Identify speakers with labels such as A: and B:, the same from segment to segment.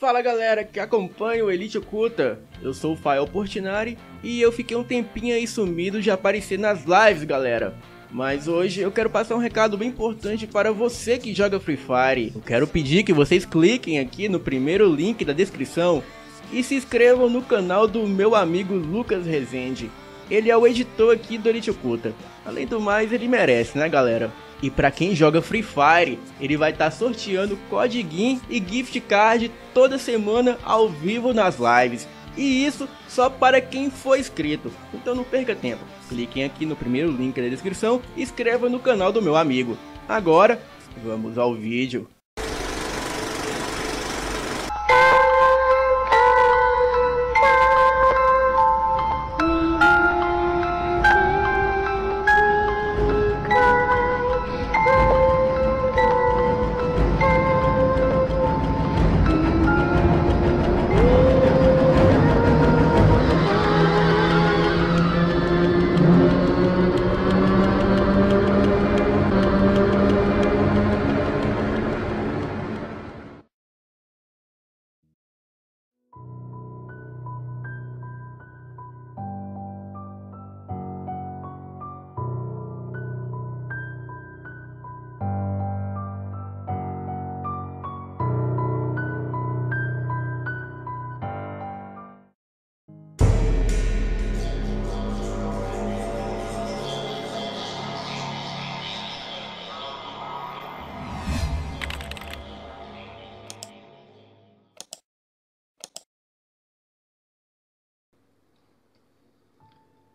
A: Fala galera que acompanha o Elite Oculta, eu sou o Fael Portinari e eu fiquei um tempinho aí sumido de aparecer nas lives galera. Mas hoje eu quero passar um recado bem importante para você que joga Free Fire. Eu quero pedir que vocês cliquem aqui no primeiro link da descrição e se inscrevam no canal do meu amigo Lucas Rezende. Ele é o editor aqui do Elite Oculta. Além do mais, ele merece, né galera? E pra quem joga Free Fire, ele vai estar sorteando codiguinho e gift card toda semana ao vivo nas lives. E isso só para quem for inscrito. Então não perca tempo. Cliquem aqui no primeiro link da descrição e inscreva no canal do meu amigo. Agora, vamos ao vídeo.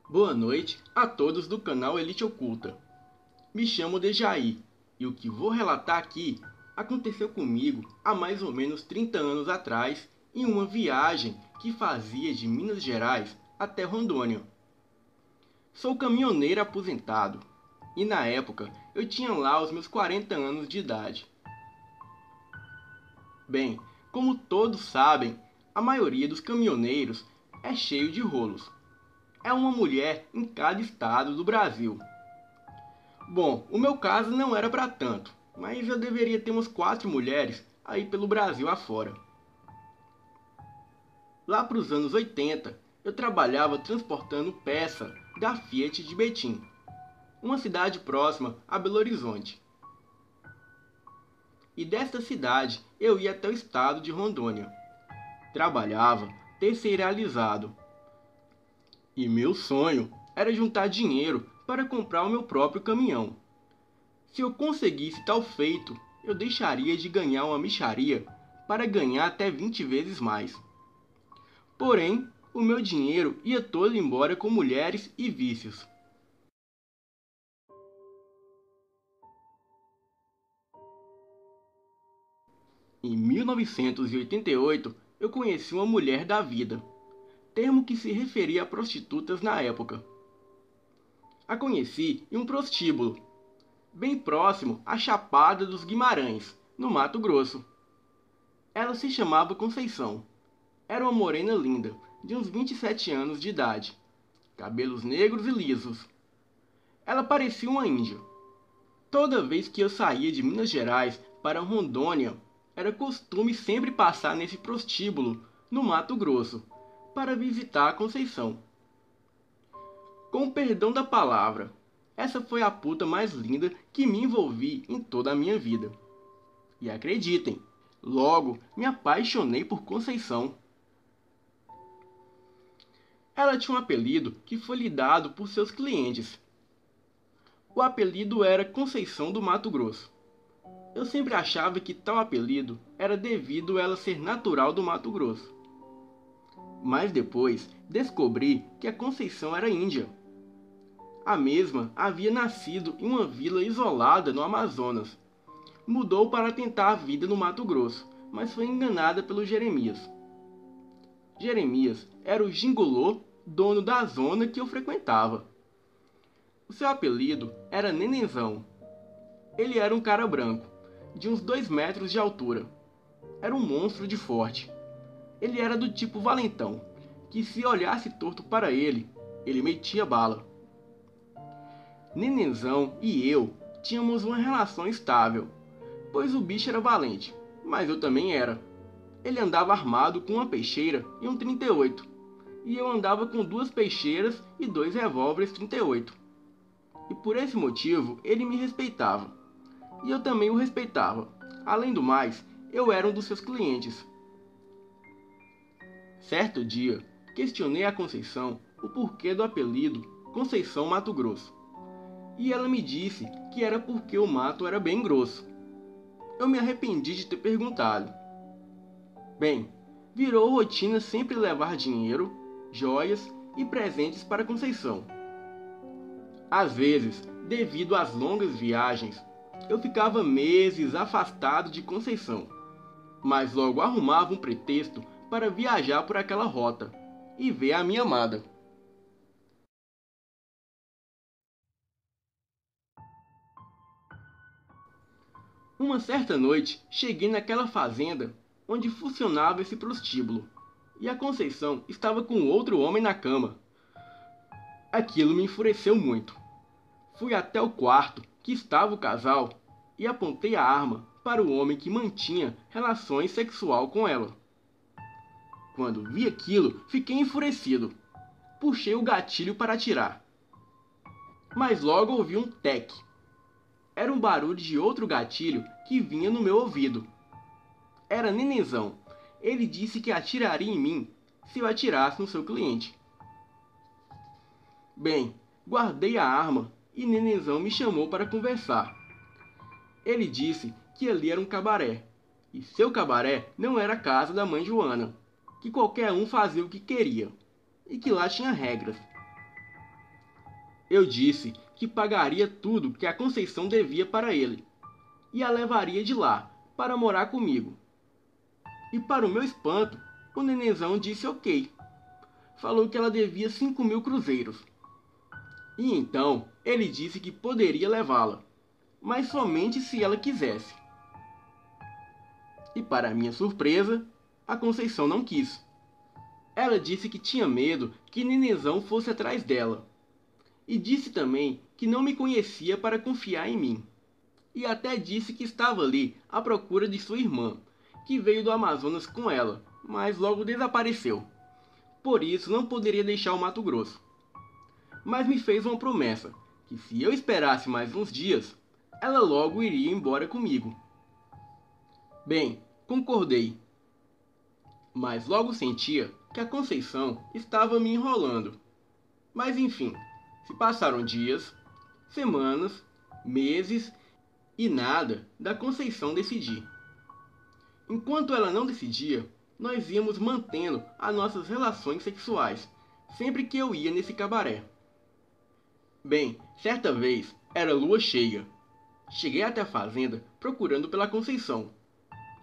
A: Boa noite a todos do canal Elite Oculta. Me chamo Dejaí e o que vou relatar aqui aconteceu comigo há mais ou menos 30 anos atrás em uma viagem que fazia de Minas Gerais até Rondônia. Sou caminhoneiro aposentado e na época eu tinha lá os meus 40 anos de idade. Bem, como todos sabem, a maioria dos caminhoneiros é cheio de rolos. É uma mulher em cada estado do Brasil. Bom, o meu caso não era para tanto, mas eu deveria ter umas 4 mulheres aí pelo Brasil afora. Lá para os anos 80, eu trabalhava transportando peça da Fiat de Betim, uma cidade próxima a Belo Horizonte. E desta cidade eu ia até o estado de Rondônia. Trabalhava terceirizado. E meu sonho era juntar dinheiro para comprar o meu próprio caminhão. Se eu conseguisse tal feito, eu deixaria de ganhar uma mixaria para ganhar até 20 vezes mais. Porém, o meu dinheiro ia todo embora com mulheres e vícios. Em 1988, eu conheci uma mulher da vida, termo que se referia a prostitutas na época. A conheci em um prostíbulo, bem próximo à Chapada dos Guimarães, no Mato Grosso. Ela se chamava Conceição. Era uma morena linda, de uns 27 anos de idade, cabelos negros e lisos. Ela parecia uma índia. Toda vez que eu saía de Minas Gerais para Rondônia, era costume sempre passar nesse prostíbulo, no Mato Grosso, para visitar a Conceição. Com o perdão da palavra, essa foi a puta mais linda que me envolvi em toda a minha vida. E acreditem, logo me apaixonei por Conceição. Ela tinha um apelido que foi lhe dado por seus clientes. O apelido era Conceição do Mato Grosso. Eu sempre achava que tal apelido era devido a ela ser natural do Mato Grosso. Mas depois descobri que a Conceição era índia. A mesma havia nascido em uma vila isolada no Amazonas. Mudou para tentar a vida no Mato Grosso, mas foi enganada pelo Jeremias. Jeremias era o gigolô, dono da zona que eu frequentava. O seu apelido era Nenenzão. Ele era um cara branco, de uns 2 metros de altura. Era um monstro de forte. Ele era do tipo valentão, que se olhasse torto para ele, ele metia bala. Nenenzão e eu tínhamos uma relação estável, pois o bicho era valente, mas eu também era. Ele andava armado com uma peixeira e um 38, e eu andava com 2 peixeiras e 2 revólveres 38. E por esse motivo ele me respeitava, e eu também o respeitava. Além do mais, eu era um dos seus clientes. Certo dia, questionei a Conceição o porquê do apelido Conceição Mato Grosso. E ela me disse que era porque o mato era bem grosso. Eu me arrependi de ter perguntado. Bem, virou rotina sempre levar dinheiro, joias e presentes para Conceição. Às vezes, devido às longas viagens, eu ficava meses afastado de Conceição, mas logo arrumava um pretexto para viajar por aquela rota e ver a minha amada. Uma certa noite, cheguei naquela fazenda onde funcionava esse prostíbulo, e a Conceição estava com outro homem na cama. Aquilo me enfureceu muito. Fui até o quarto que estava o casal e apontei a arma para o homem que mantinha relações sexual com ela. Quando vi aquilo, fiquei enfurecido. Puxei o gatilho para atirar. Mas logo ouvi um tec. Era um barulho de outro gatilho que vinha no meu ouvido. Era Nenenzão. Ele disse que atiraria em mim se eu atirasse no seu cliente. Bem, guardei a arma e Nenenzão me chamou para conversar. Ele disse que ali era um cabaré, e seu cabaré não era a casa da mãe Joana, que qualquer um fazia o que queria, e que lá tinha regras. Eu disse que pagaria tudo que a Conceição devia para ele, e a levaria de lá para morar comigo. E para o meu espanto, o Nenenzão disse ok. Falou que ela devia 5.000 cruzeiros. E então ele disse que poderia levá-la, mas somente se ela quisesse. E para minha surpresa, a Conceição não quis. Ela disse que tinha medo que Nenenzão fosse atrás dela. E disse também que não me conhecia para confiar em mim. E até disse que estava ali à procura de sua irmã, que veio do Amazonas com ela, mas logo desapareceu. Por isso não poderia deixar o Mato Grosso. Mas me fez uma promessa, que se eu esperasse mais uns dias, ela logo iria embora comigo. Bem, concordei. Mas logo sentia que a Conceição estava me enrolando. Mas enfim, se passaram dias, semanas, meses e nada da Conceição decidir. Enquanto ela não decidia, nós íamos mantendo as nossas relações sexuais, sempre que eu ia nesse cabaré. Bem, certa vez era lua cheia. Cheguei até a fazenda procurando pela Conceição,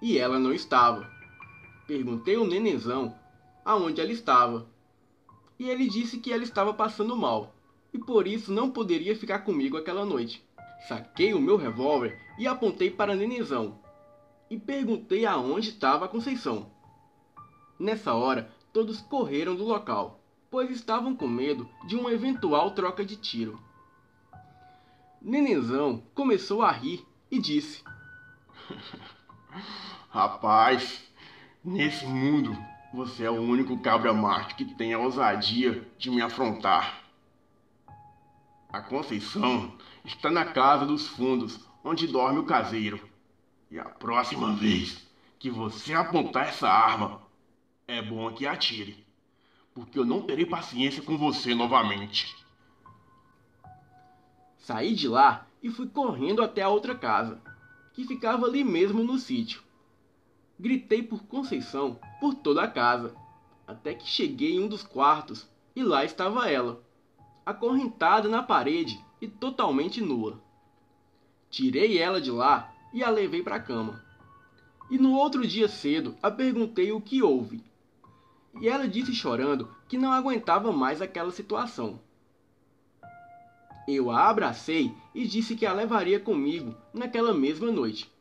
A: e ela não estava. Perguntei ao Nenenzão aonde ela estava, e ele disse que ela estava passando mal, e por isso não poderia ficar comigo aquela noite. Saquei o meu revólver e apontei para Nenenzão, e perguntei aonde estava a Conceição. Nessa hora, todos correram do local, pois estavam com medo de uma eventual troca de tiro. Nenenzão começou a rir e disse:
B: Rapaz, nesse mundo, você é o único cabra-macho que tem a ousadia de me afrontar. A Conceição está na casa dos fundos, onde dorme o caseiro. E a próxima vez que você apontar essa arma, é bom que atire, porque eu não terei paciência com você novamente.
A: Saí de lá e fui correndo até a outra casa, que ficava ali mesmo no sítio. Gritei por Conceição por toda a casa, até que cheguei em um dos quartos e lá estava ela, acorrentada na parede e totalmente nua. Tirei ela de lá e a levei para a cama. E no outro dia cedo a perguntei o que houve. E ela disse chorando que não aguentava mais aquela situação. Eu a abracei e disse que a levaria comigo naquela mesma noite.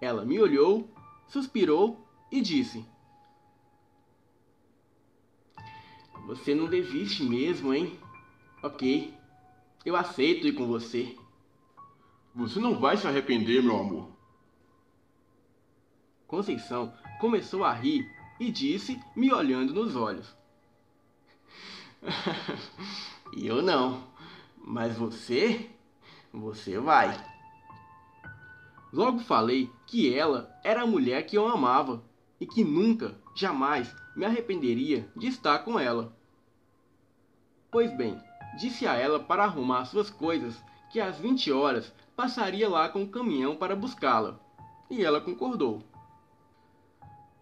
A: Ela me olhou, suspirou e disse: Você não desiste mesmo, hein? Ok, eu aceito ir com você.
B: Você não vai se arrepender, meu amor.
A: Conceição começou a rir e disse, me olhando nos olhos: Eu não, mas você vai. Logo falei que ela era a mulher que eu amava e que nunca, jamais me arrependeria de estar com ela. Pois bem, disse a ela para arrumar suas coisas que às 20 horas passaria lá com o caminhão para buscá-la, e ela concordou.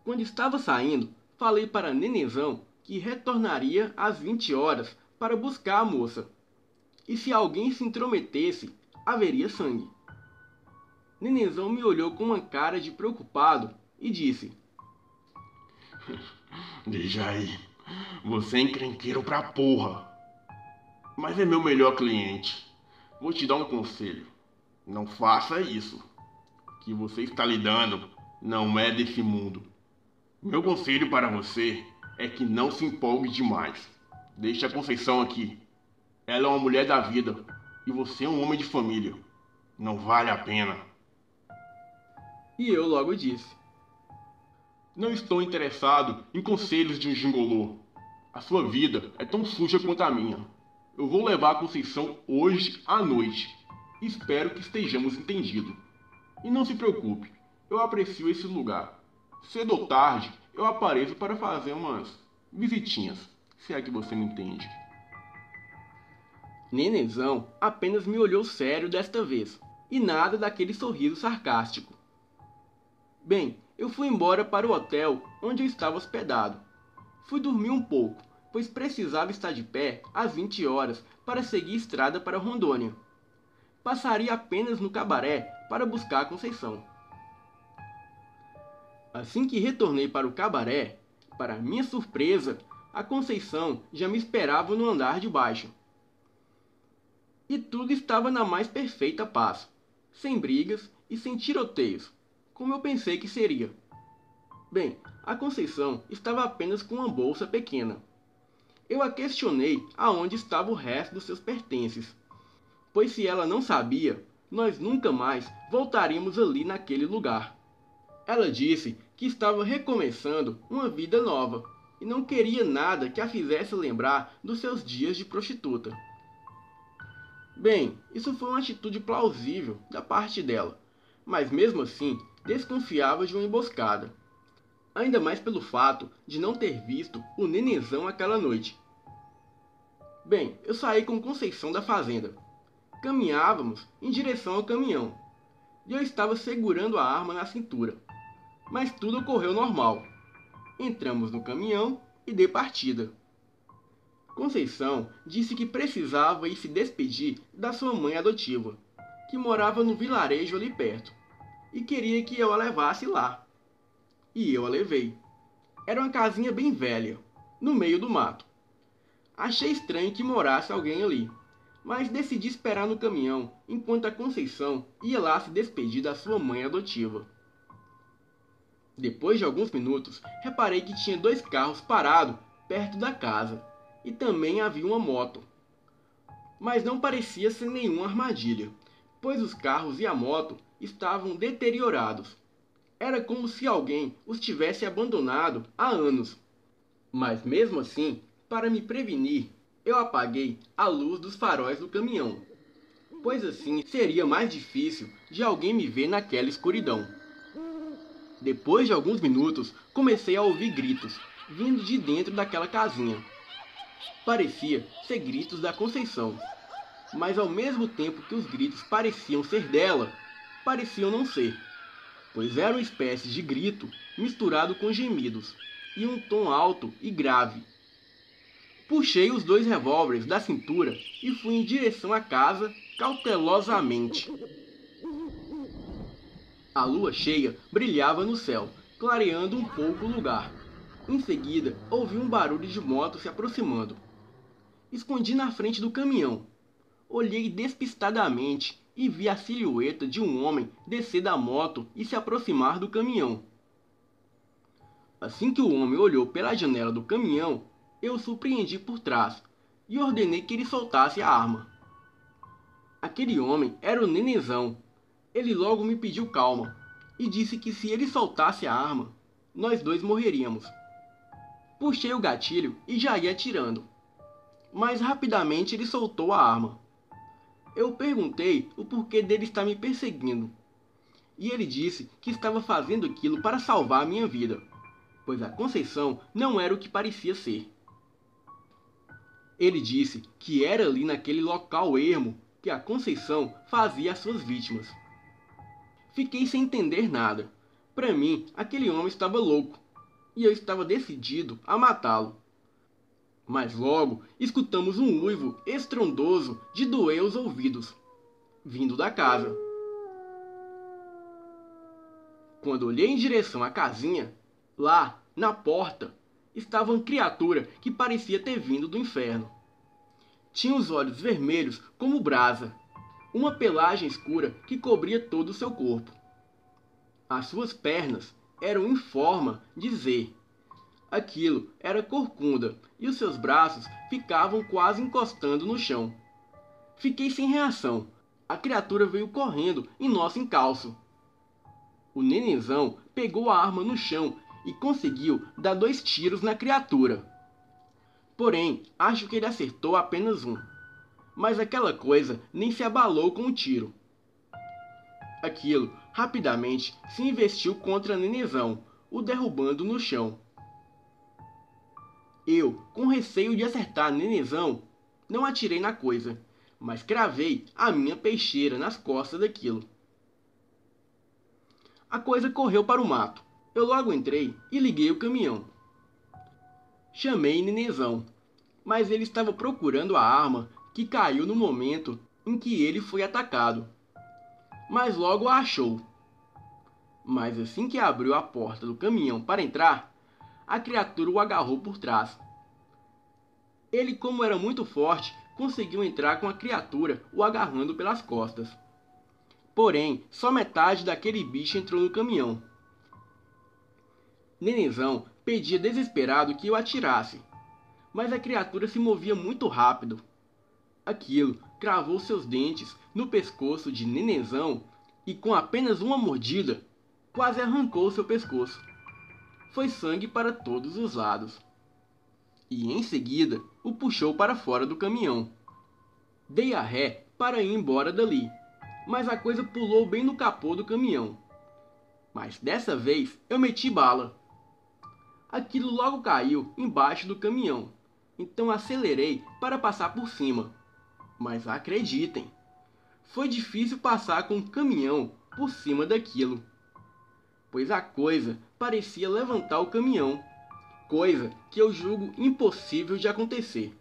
A: Quando estava saindo, falei para Nenezão que retornaria às 20 horas para buscar a moça, e se alguém se intrometesse, haveria sangue. Nenezão me olhou com uma cara de preocupado e disse:
B: Deixa aí, você é encrenqueiro pra porra. Mas é meu melhor cliente. Vou te dar um conselho. Não faça isso. O que você está lidando não é desse mundo. Meu conselho para você é que não se empolgue demais. Deixe a Conceição aqui. Ela é uma mulher da vida e você é um homem de família. Não vale a pena.
A: E eu logo disse:
B: Não estou interessado em conselhos de um gigolô. A sua vida é tão suja quanto a minha. Eu vou levar a Conceição hoje à noite. Espero que estejamos entendidos. E não se preocupe, eu aprecio esse lugar. Cedo ou tarde, eu apareço para fazer umas visitinhas, se é que você me entende.
A: Nenezão apenas me olhou sério desta vez, e nada daquele sorriso sarcástico. Bem, eu fui embora para o hotel onde eu estava hospedado. Fui dormir um pouco, pois precisava estar de pé às 20 horas para seguir estrada para Rondônia. Passaria apenas no cabaré para buscar a Conceição. Assim que retornei para o cabaré, para minha surpresa, a Conceição já me esperava no andar de baixo. E tudo estava na mais perfeita paz, sem brigas e sem tiroteios, como eu pensei que seria. Bem, a Conceição estava apenas com uma bolsa pequena. Eu a questionei aonde estava o resto dos seus pertences, pois se ela não sabia, nós nunca mais voltaríamos ali naquele lugar. Ela disse que estava recomeçando uma vida nova e não queria nada que a fizesse lembrar dos seus dias de prostituta. Bem, isso foi uma atitude plausível da parte dela, mas mesmo assim desconfiava de uma emboscada. Ainda mais pelo fato de não ter visto o Nenezão aquela noite. Bem, eu saí com Conceição da fazenda. Caminhávamos em direção ao caminhão, e eu estava segurando a arma na cintura. Mas tudo ocorreu normal. Entramos no caminhão e dei partida. Conceição disse que precisava ir se despedir da sua mãe adotiva, que morava no vilarejo ali perto, e queria que eu a levasse lá. E eu a levei. Era uma casinha bem velha, no meio do mato. Achei estranho que morasse alguém ali, mas decidi esperar no caminhão enquanto a Conceição ia lá se despedir da sua mãe adotiva. Depois de alguns minutos, reparei que tinha 2 carros parados perto da casa e também havia uma moto. Mas não parecia ser nenhuma armadilha, pois os carros e a moto estavam deteriorados. Era como se alguém os tivesse abandonado há anos. Mas mesmo assim, para me prevenir, eu apaguei a luz dos faróis do caminhão, pois assim seria mais difícil de alguém me ver naquela escuridão. Depois de alguns minutos, comecei a ouvir gritos, vindo de dentro daquela casinha. Parecia ser gritos da Conceição, mas ao mesmo tempo que os gritos pareciam ser dela, pareciam não ser, pois era uma espécie de grito misturado com gemidos, e um tom alto e grave. Puxei os 2 revólveres da cintura e fui em direção à casa cautelosamente. A lua cheia brilhava no céu, clareando um pouco o lugar. Em seguida, ouvi um barulho de moto se aproximando. Escondi na frente do caminhão. Olhei despistadamente e vi a silhueta de um homem descer da moto e se aproximar do caminhão. Assim que o homem olhou pela janela do caminhão, eu o surpreendi por trás e ordenei que ele soltasse a arma. Aquele homem era o Nenezão. Ele logo me pediu calma e disse que se ele soltasse a arma, nós dois morreríamos. Puxei o gatilho e já ia atirando, mas rapidamente ele soltou a arma. Eu perguntei o porquê dele estar me perseguindo, e ele disse que estava fazendo aquilo para salvar a minha vida, pois a Conceição não era o que parecia ser. Ele disse que era ali naquele local ermo que a Conceição fazia as suas vítimas. Fiquei sem entender nada. Para mim, aquele homem estava louco, e eu estava decidido a matá-lo. Mas logo escutamos um uivo estrondoso de doer os ouvidos, vindo da casa. Quando olhei em direção à casinha, lá, na porta, estava uma criatura que parecia ter vindo do inferno. Tinha os olhos vermelhos como brasa, uma pelagem escura que cobria todo o seu corpo. As suas pernas eram em forma de Z. Aquilo era corcunda e os seus braços ficavam quase encostando no chão. Fiquei sem reação. A criatura veio correndo em nosso encalço. O nenenzão pegou a arma no chão e conseguiu dar 2 tiros na criatura. Porém, acho que ele acertou apenas um. Mas aquela coisa nem se abalou com o tiro. Aquilo rapidamente se investiu contra Nenenzão, o derrubando no chão. Eu, com receio de acertar Nenenzão, não atirei na coisa, mas cravei a minha peixeira nas costas daquilo. A coisa correu para o mato. Eu logo entrei e liguei o caminhão. Chamei Nenenzão, mas ele estava procurando a arma que caiu no momento em que ele foi atacado. Mas logo a achou. Mas assim que abriu a porta do caminhão para entrar, a criatura o agarrou por trás. Ele, como era muito forte, conseguiu entrar com a criatura o agarrando pelas costas. Porém, só metade daquele bicho entrou no caminhão. Nenenzão pedia desesperado que eu atirasse, mas a criatura se movia muito rápido. Aquilo cravou seus dentes no pescoço de Nenenzão e, com apenas uma mordida, quase arrancou seu pescoço. Foi sangue para todos os lados. E em seguida o puxou para fora do caminhão. Dei a ré para ir embora dali, mas a coisa pulou bem no capô do caminhão. Mas dessa vez eu meti bala. Aquilo logo caiu embaixo do caminhão, então acelerei para passar por cima. Mas acreditem, foi difícil passar com um caminhão por cima daquilo, pois a coisa parecia levantar o caminhão, coisa que eu julgo impossível de acontecer.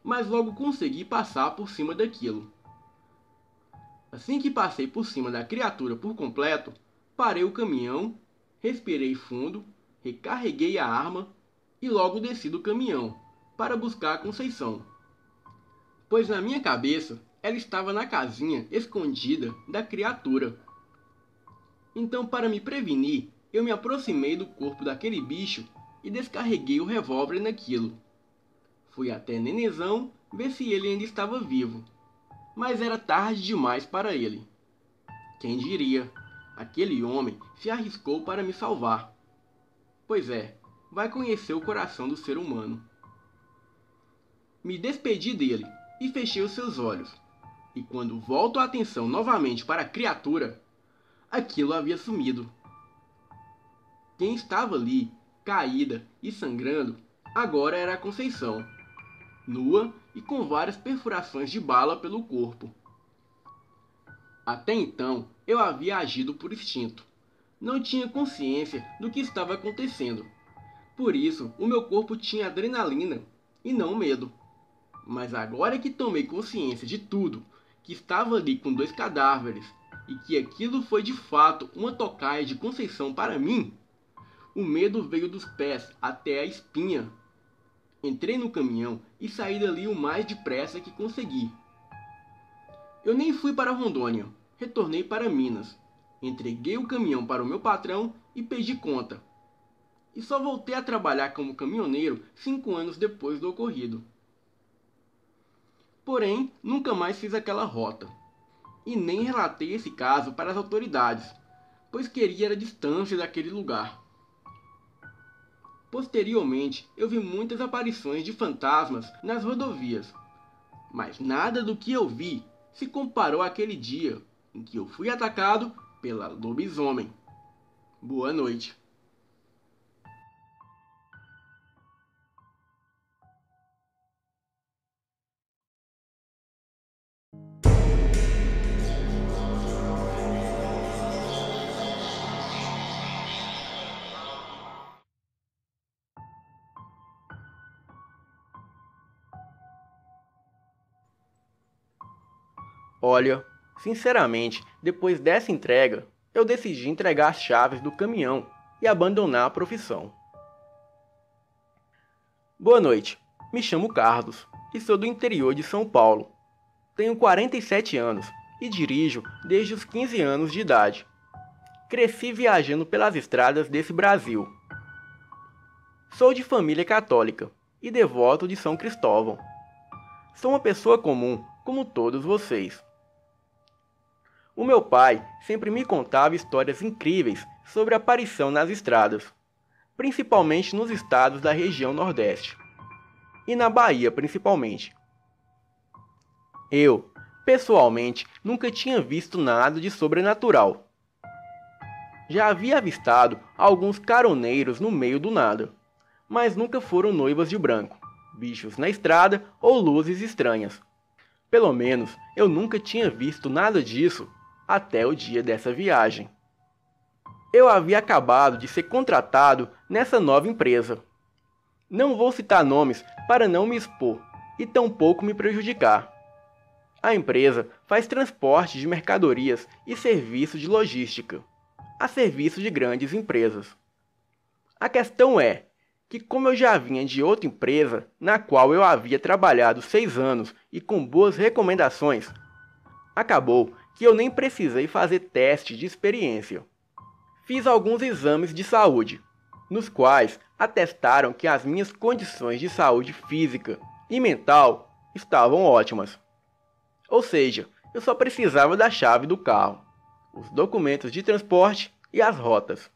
A: Mas logo consegui passar por cima daquilo. Assim que passei por cima da criatura por completo, parei o caminhão, respirei fundo, recarreguei a arma e logo desci do caminhão para buscar a Conceição, pois na minha cabeça ela estava na casinha escondida da criatura. Então, para me prevenir, eu me aproximei do corpo daquele bicho e descarreguei o revólver naquilo. Fui até Nenenzão ver se ele ainda estava vivo, mas era tarde demais para ele. Quem diria, aquele homem se arriscou para me salvar. Pois é, vai conhecer o coração do ser humano. Me despedi dele e fechei os seus olhos. E quando volto a atenção novamente para a criatura, aquilo havia sumido. Quem estava ali, caída e sangrando, agora era a Conceição, nua e com várias perfurações de bala pelo corpo. Até então, eu havia agido por instinto. Não tinha consciência do que estava acontecendo. Por isso, o meu corpo tinha adrenalina e não medo. Mas agora que tomei consciência de tudo, que estava ali com 2 cadáveres e que aquilo foi de fato uma tocaia de Conceição para mim, o medo veio dos pés até a espinha. Entrei no caminhão e saí dali o mais depressa que consegui. Eu nem fui para Rondônia, retornei para Minas. Entreguei o caminhão para o meu patrão e pedi conta. E só voltei a trabalhar como caminhoneiro 5 anos depois do ocorrido. Porém, nunca mais fiz aquela rota. E nem relatei esse caso para as autoridades, pois queria a distância daquele lugar. Posteriormente, eu vi muitas aparições de fantasmas nas rodovias, mas nada do que eu vi se comparou àquele dia em que eu fui atacado pela lobisomem. Boa noite. Olha, sinceramente, depois dessa entrega, eu decidi entregar as chaves do caminhão e abandonar a profissão. Boa noite, me chamo Carlos e sou do interior de São Paulo. Tenho 47 anos e dirijo desde os 15 anos de idade. Cresci viajando pelas estradas desse Brasil. Sou de família católica e devoto de São Cristóvão. Sou uma pessoa comum, como todos vocês. O meu pai sempre me contava histórias incríveis sobre a aparição nas estradas, principalmente nos estados da região Nordeste, e na Bahia principalmente. Eu, pessoalmente, nunca tinha visto nada de sobrenatural. Já havia avistado alguns caroneiros no meio do nada, mas nunca foram noivas de branco, bichos na estrada ou luzes estranhas. Pelo menos, eu nunca tinha visto nada disso até o dia dessa viagem. Eu havia acabado de ser contratado nessa nova empresa. Não vou citar nomes para não me expor e tampouco me prejudicar. A empresa faz transporte de mercadorias e serviço de logística, a serviço de grandes empresas. A questão é que, como eu já vinha de outra empresa, na qual eu havia trabalhado 6 anos e com boas recomendações, acabou que eu nem precisei fazer teste de experiência. Fiz alguns exames de saúde, nos quais atestaram que as minhas condições de saúde física e mental estavam ótimas. Ou seja, eu só precisava da chave do carro, os documentos de transporte e as rotas.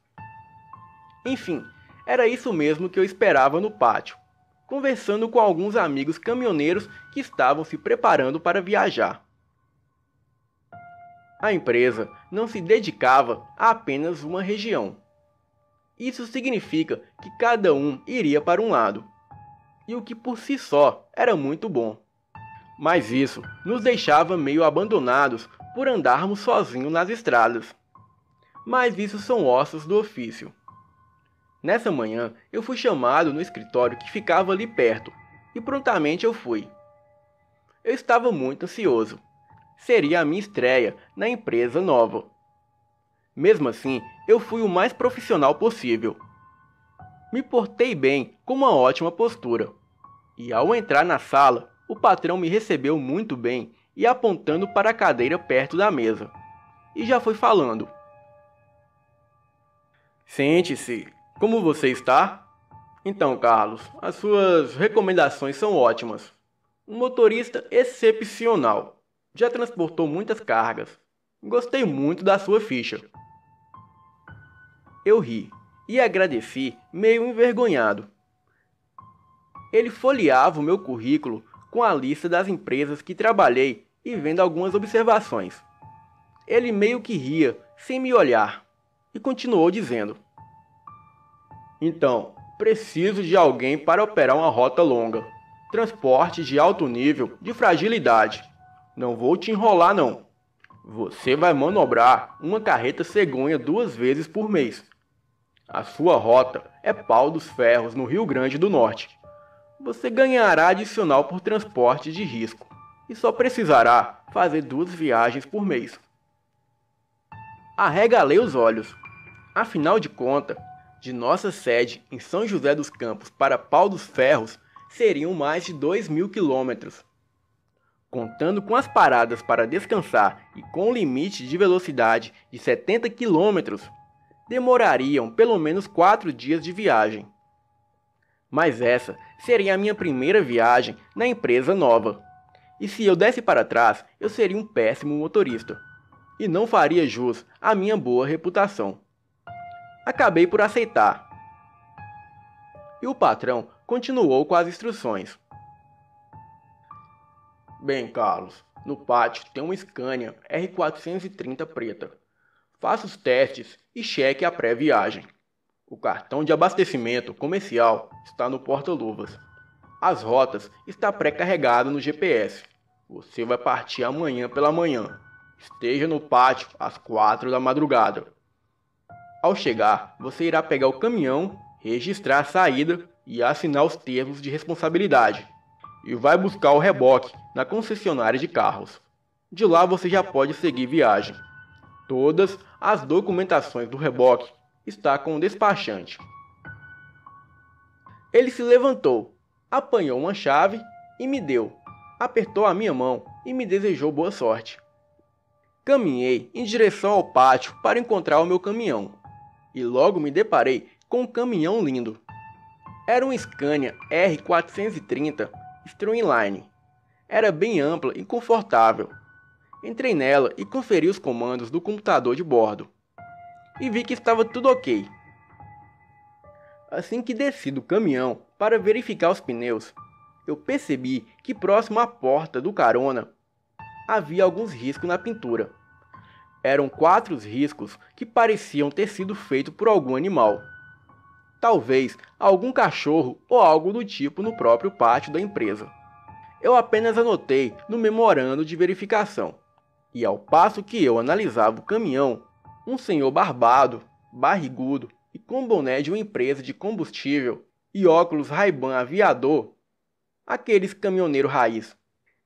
A: Enfim, era isso mesmo que eu esperava no pátio, conversando com alguns amigos caminhoneiros que estavam se preparando para viajar. A empresa não se dedicava a apenas uma região. Isso significa que cada um iria para um lado, e o que por si só era muito bom. Mas isso nos deixava meio abandonados por andarmos sozinhos nas estradas. Mas isso são ossos do ofício. Nessa manhã, eu fui chamado no escritório que ficava ali perto, e prontamente eu fui. Eu estava muito ansioso. Seria a minha estreia na empresa nova. Mesmo assim, eu fui o mais profissional possível. Me portei bem com uma ótima postura. E ao entrar na sala, o patrão me recebeu muito bem e apontando para a cadeira perto da mesa. E já foi falando. Sente-se. Como você está? Então, Carlos, as suas recomendações são ótimas. Um motorista excepcional. Já transportou muitas cargas. Gostei muito da sua ficha. Eu ri e agradeci, meio envergonhado. Ele folheava o meu currículo com a lista das empresas que trabalhei e vendo algumas observações. Ele meio que ria, sem me olhar, e continuou dizendo: Então, preciso de alguém para operar uma rota longa. Transporte de alto nível de fragilidade. Não vou te enrolar, não. Você vai manobrar uma carreta cegonha 2 vezes por mês. A sua rota é Pau dos Ferros, no Rio Grande do Norte. Você ganhará adicional por transporte de risco e só precisará fazer 2 viagens por mês. Arregalei os olhos. Afinal de contas, de nossa sede em São José dos Campos para Pau dos Ferros seriam mais de 2.000 quilômetros. Contando com as paradas para descansar e com o limite de velocidade de 70 km, demorariam pelo menos 4 dias de viagem. Mas essa seria a minha primeira viagem na empresa nova. E se eu desse para trás, eu seria um péssimo motorista. E não faria jus à minha boa reputação. Acabei por aceitar. e o patrão continuou com as instruções. Bem, Carlos, no pátio tem uma Scania R430 preta. Faça os testes e cheque a pré-viagem. O cartão de abastecimento comercial está no porta-luvas. As rotas estão pré-carregadas no GPS. Você vai partir amanhã pela manhã. Esteja no pátio às 4 da madrugada. Ao chegar, você irá pegar o caminhão, registrar a saída e assinar os termos de responsabilidade. E vai buscar o reboque na concessionária de carros. De lá você já pode seguir viagem. Todas as documentações do reboque estão com o despachante. Ele se levantou, apanhou uma chave e me deu. Apertou a minha mão e me desejou boa sorte. Caminhei em direção ao pátio para encontrar o meu caminhão. E logo me deparei com um caminhão lindo. Era um Scania R430 Streamline. Era bem ampla e confortável. Entrei nela e conferi os comandos do computador de bordo. E vi que estava tudo ok. Assim que desci do caminhão para verificar os pneus, eu percebi que próximo à porta do carona havia alguns riscos na pintura. Eram 4 riscos que pareciam ter sido feitos por algum animal. Talvez algum cachorro ou algo do tipo no próprio pátio da empresa. Eu apenas anotei no memorando de verificação. E ao passo que eu analisava o caminhão, um senhor barbado, barrigudo e com boné de uma empresa de combustível e óculos Ray-Ban aviador, aqueles caminhoneiro raiz,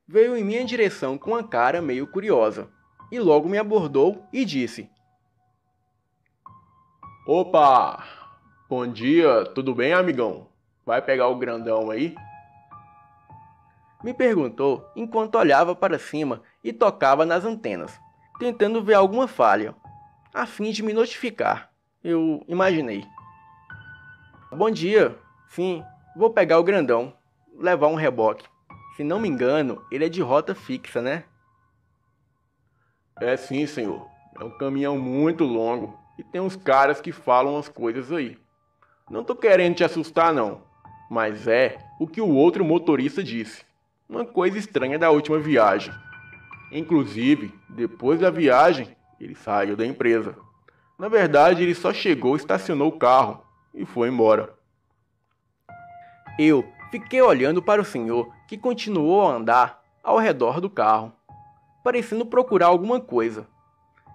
A: veio em minha direção com uma cara meio curiosa e logo me abordou e disse:
B: Opa! Bom dia, tudo bem, amigão? Vai pegar o grandão aí?
A: Me perguntou enquanto olhava para cima e tocava nas antenas, tentando ver alguma falha, a fim de me notificar. Eu imaginei. Bom dia, sim, vou pegar o grandão, levar um reboque. Se não me engano, ele é de rota fixa, né?
B: É sim, senhor. É um caminhão muito longo e tem uns caras que falam umas coisas aí. Não tô querendo te assustar não, mas é o que o outro motorista disse. Uma coisa estranha da última viagem. Inclusive, depois da viagem, ele saiu da empresa. Na verdade, ele só chegou, estacionou o carro e foi embora.
A: Eu fiquei olhando para o senhor, que continuou a andar ao redor do carro, parecendo procurar alguma coisa.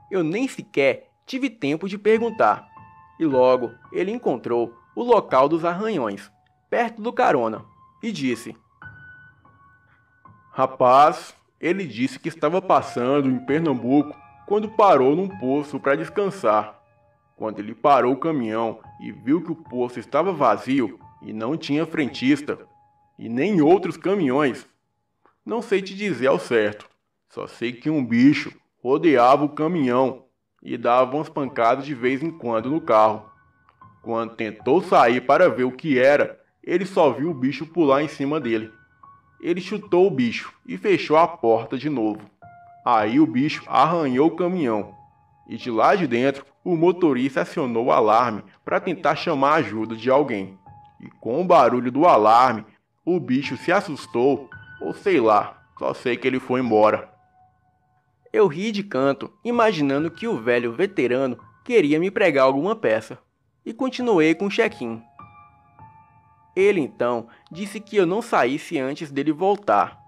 A: Eu nem sequer tive tempo de perguntar. E logo ele encontrou o local dos arranhões, perto do carona, e disse:
B: Rapaz, ele disse que estava passando em Pernambuco quando parou num poço para descansar. Quando ele parou o caminhão e viu que o poço estava vazio e não tinha frentista, e nem outros caminhões, não sei te dizer ao certo, só sei que um bicho rodeava o caminhão e dava umas pancadas de vez em quando no carro. Quando tentou sair para ver o que era, ele só viu o bicho pular em cima dele. Ele chutou o bicho e fechou a porta de novo. Aí o bicho arranhou o caminhão. E de lá de dentro, o motorista acionou o alarme para tentar chamar a ajuda de alguém. E com o barulho do alarme, o bicho se assustou, ou sei lá, só sei que ele foi embora.
A: Eu ri de canto, imaginando que o velho veterano queria me pregar alguma peça. E continuei com o check-in. Ele então disse que eu não saísse antes dele voltar,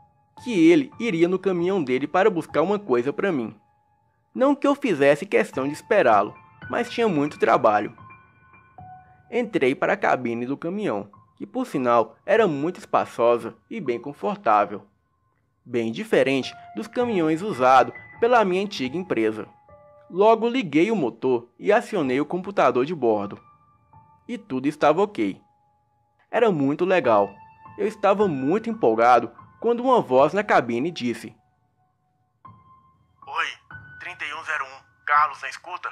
A: que ele iria no caminhão dele para buscar uma coisa para mim. Não que eu fizesse questão de esperá-lo, mas tinha muito trabalho. Entrei para a cabine do caminhão, que por sinal era muito espaçosa e bem confortável. Bem diferente dos caminhões usados pela minha antiga empresa. Logo liguei o motor e acionei o computador de bordo. E tudo estava ok. Era muito legal. Eu estava muito empolgado quando uma voz na cabine disse:
B: Oi, 3101, Carlos, na escuta?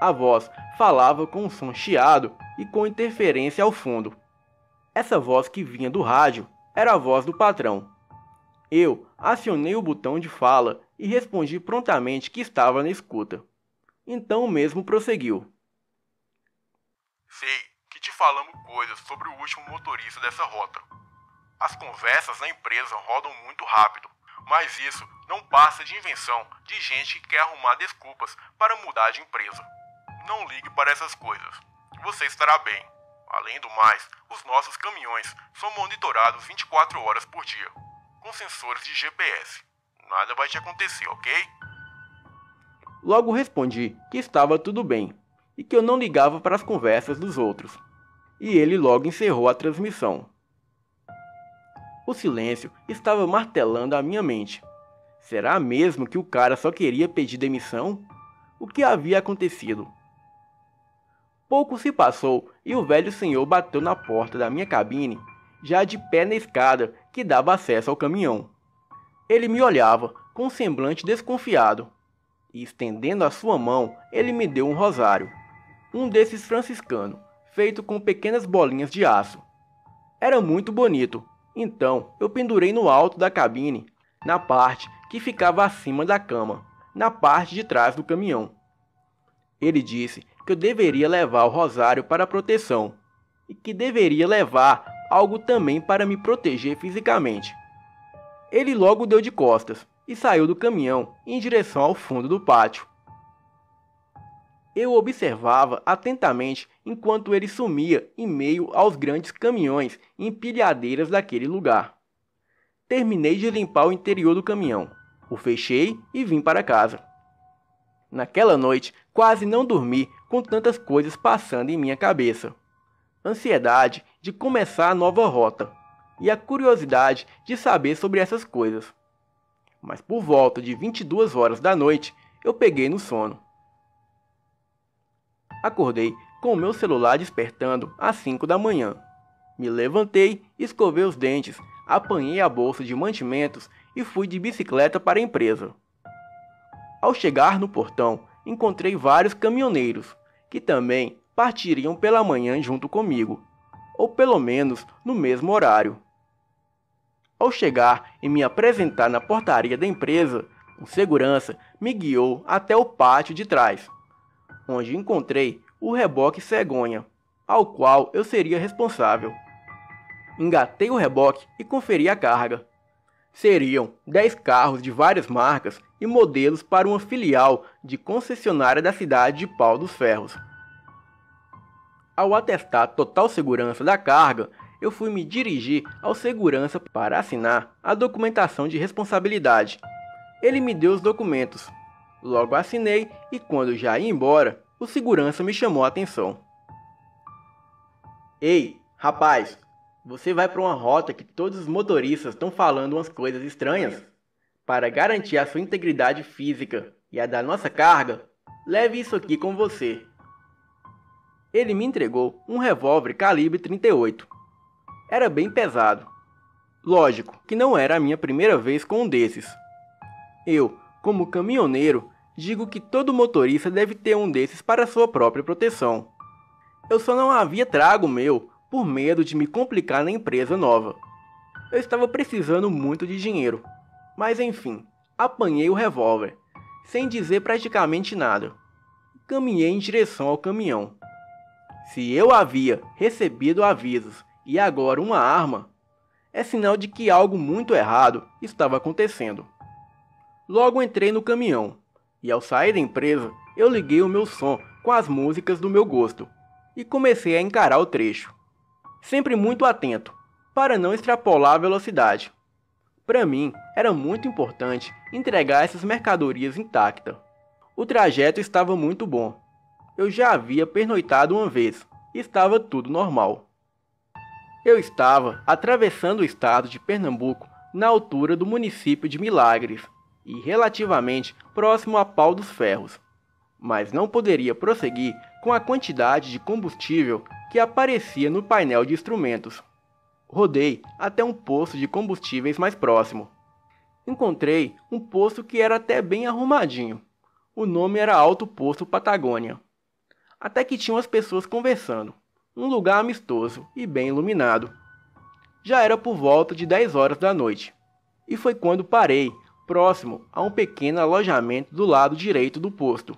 A: A voz falava com um som chiado e com interferência ao fundo. Essa voz que vinha do rádio era a voz do patrão. Eu acionei o botão de fala e respondi prontamente que estava na escuta. Então o mesmo prosseguiu:
B: Sei, que te te falando coisas sobre o último motorista dessa rota. As conversas na empresa rodam muito rápido, mas isso não passa de invenção de gente que quer arrumar desculpas para mudar de empresa. Não ligue para essas coisas. Você estará bem. Além do mais, os nossos caminhões são monitorados 24 horas por dia, com sensores de GPS. Nada vai te acontecer, ok?
A: Logo respondi que estava tudo bem e que eu não ligava para as conversas dos outros. E ele logo encerrou a transmissão. O silêncio estava martelando a minha mente. Será mesmo que o cara só queria pedir demissão? O que havia acontecido? Pouco se passou e o velho senhor bateu na porta da minha cabine, já de pé na escada que dava acesso ao caminhão. Ele me olhava com um semblante desconfiado e, estendendo a sua mão, ele me deu um rosário, um desses franciscanos, feito com pequenas bolinhas de aço. Era muito bonito, então eu pendurei no alto da cabine, na parte que ficava acima da cama, na parte de trás do caminhão. Ele disse que eu deveria levar o rosário para proteção e que deveria levar algo também para me proteger fisicamente. Ele logo deu de costas e saiu do caminhão em direção ao fundo do pátio. Eu observava atentamente enquanto ele sumia em meio aos grandes caminhões e empilhadeiras daquele lugar. Terminei de limpar o interior do caminhão, o fechei e vim para casa. Naquela noite, quase não dormi com tantas coisas passando em minha cabeça. Ansiedade de começar a nova rota e a curiosidade de saber sobre essas coisas. Mas por volta de 22 horas da noite, eu peguei no sono. Acordei com o meu celular despertando às 5 da manhã. Me levantei, escovei os dentes, apanhei a bolsa de mantimentos e fui de bicicleta para a empresa. Ao chegar no portão, encontrei vários caminhoneiros, que também partiriam pela manhã junto comigo, ou pelo menos no mesmo horário. Ao chegar e me apresentar na portaria da empresa, o segurança me guiou até o pátio de trás, onde encontrei o reboque cegonha, ao qual eu seria responsável. Engatei o reboque e conferi a carga. Seriam 10 carros de várias marcas e modelos para uma filial de concessionária da cidade de Pau dos Ferros. Ao atestar total segurança da carga, eu fui me dirigir ao segurança para assinar a documentação de responsabilidade. Ele me deu os documentos. Logo assinei e quando já ia embora, o segurança me chamou a atenção. Ei, rapaz, você vai para uma rota que todos os motoristas estão falando umas coisas estranhas? Para garantir a sua integridade física e a da nossa carga, leve isso aqui com você. Ele me entregou um revólver calibre 38. Era bem pesado. Lógico que não era a minha primeira vez com um desses. Eu, como caminhoneiro, digo que todo motorista deve ter um desses para sua própria proteção. Eu só não havia trago o meu por medo de me complicar na empresa nova. Eu estava precisando muito de dinheiro. Mas enfim, apanhei o revólver, sem dizer praticamente nada. Caminhei em direção ao caminhão. Se eu havia recebido avisos e agora uma arma, é sinal de que algo muito errado estava acontecendo. Logo entrei no caminhão, e ao sair da empresa, eu liguei o meu som com as músicas do meu gosto, e comecei a encarar o trecho. Sempre muito atento, para não extrapolar a velocidade. Para mim, era muito importante entregar essas mercadorias intactas. O trajeto estava muito bom. Eu já havia pernoitado uma vez, e estava tudo normal. Eu estava atravessando o estado de Pernambuco na altura do município de Milagres, e relativamente próximo a Pau dos Ferros, mas não poderia prosseguir com a quantidade de combustível que aparecia no painel de instrumentos. Rodei até um posto de combustíveis mais próximo. Encontrei um posto que era até bem arrumadinho. O nome era Alto Posto Patagônia. Até que tinham as pessoas conversando. Um lugar amistoso e bem iluminado. Já era por volta de 10 horas da noite. E foi quando parei, próximo a um pequeno alojamento do lado direito do posto.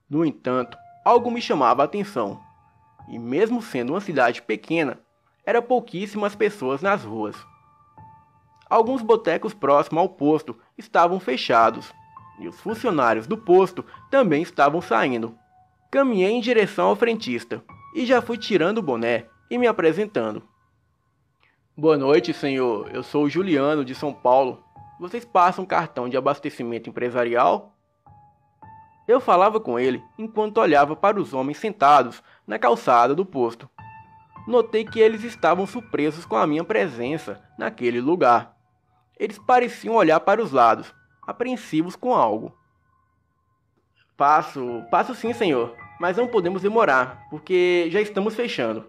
A: No entanto, algo me chamava a atenção. e mesmo sendo uma cidade pequena, eram pouquíssimas pessoas nas ruas. Alguns botecos próximos ao posto estavam fechados, e os funcionários do posto também estavam saindo. Caminhei em direção ao frentista, e já fui tirando o boné e me apresentando. Boa noite, senhor. Eu sou o Juliano, de São Paulo. Vocês passam cartão de abastecimento empresarial? Eu falava com ele enquanto olhava para os homens sentados na calçada do posto. Notei que eles estavam surpresos com a minha presença naquele lugar. Eles pareciam olhar para os lados, apreensivos com algo. Passo sim, senhor, mas não podemos demorar, porque já estamos fechando.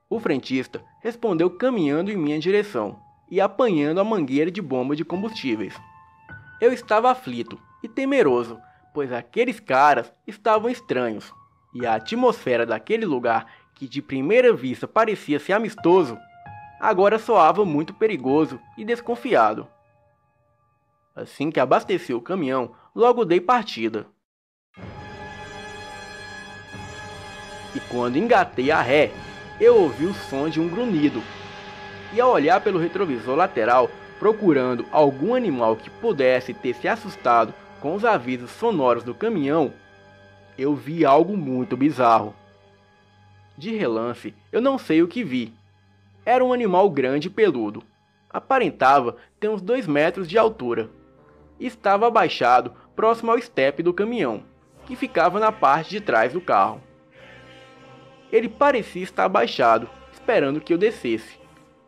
A: O frentista respondeu caminhando em minha direção e apanhando a mangueira de bomba de combustíveis. Eu estava aflito e temeroso, pois aqueles caras estavam estranhos, e a atmosfera daquele lugar, que de primeira vista parecia ser amistoso, agora soava muito perigoso e desconfiado. Assim que abasteci o caminhão, logo dei partida. E quando engatei a ré, eu ouvi o som de um grunhido. E ao olhar pelo retrovisor lateral, procurando algum animal que pudesse ter se assustado com os avisos sonoros do caminhão, eu vi algo muito bizarro. De relance, eu não sei o que vi. Era um animal grande e peludo. Aparentava ter uns 2 metros de altura. Estava abaixado próximo ao estepe do caminhão, que ficava na parte de trás do carro. Ele parecia estar abaixado, esperando que eu descesse,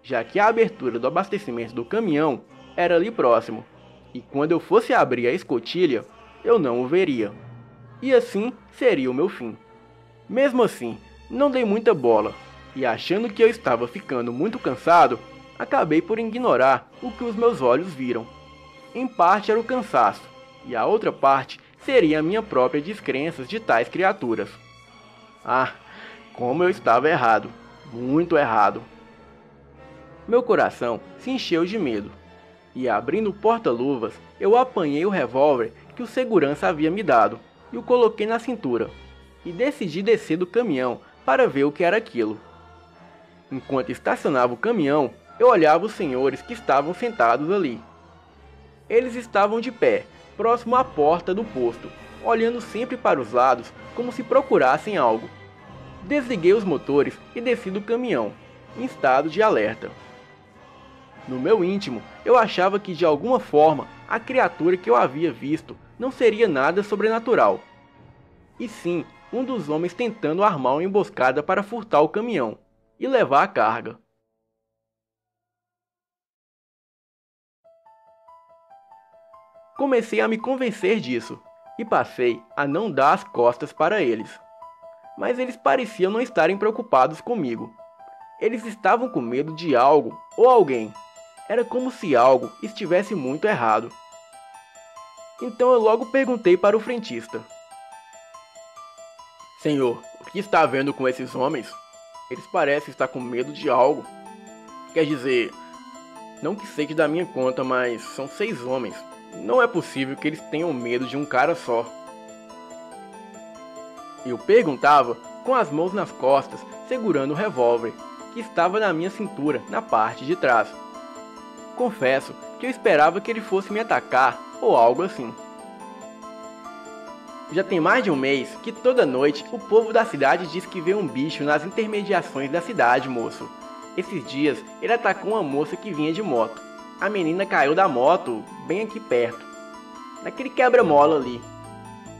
A: já que a abertura do abastecimento do caminhão era ali próximo, e quando eu fosse abrir a escotilha, eu não o veria. E assim seria o meu fim. Mesmo assim, não dei muita bola, e achando que eu estava ficando muito cansado, acabei por ignorar o que os meus olhos viram. Em parte era o cansaço, e a outra parte seria a minha própria descrença de tais criaturas. Ah, como eu estava errado, muito errado. Meu coração se encheu de medo, e abrindo o porta-luvas, eu apanhei o revólver que o segurança havia me dado, e o coloquei na cintura, e decidi descer do caminhão para ver o que era aquilo. Enquanto estacionava o caminhão, eu olhava os senhores que estavam sentados ali. Eles estavam de pé, próximo à porta do posto, olhando sempre para os lados como se procurassem algo. Desliguei os motores e desci do caminhão, em estado de alerta. No meu íntimo, eu achava que de alguma forma a criatura que eu havia visto não seria nada sobrenatural, e sim um dos homens tentando armar uma emboscada para furtar o caminhão e levar a carga. Comecei a me convencer disso e passei a não dar as costas para eles. Mas eles pareciam não estarem preocupados comigo. Eles estavam com medo de algo ou alguém. Era como se algo estivesse muito errado. Então eu logo perguntei para o frentista: Senhor, o que está havendo com esses homens? Eles parecem estar com medo de algo. Quer dizer, não que seja da minha conta, mas são 6 homens. Não é possível que eles tenham medo de um cara só. Eu perguntava com as mãos nas costas, segurando o revólver, que estava na minha cintura, na parte de trás. Confesso que eu esperava que ele fosse me atacar ou algo assim. Já tem mais de um mês que toda noite o povo da cidade diz que vê um bicho nas intermediações da cidade, moço. Esses dias ele atacou uma moça que vinha de moto. A menina caiu da moto bem aqui perto, naquele quebra-mola ali.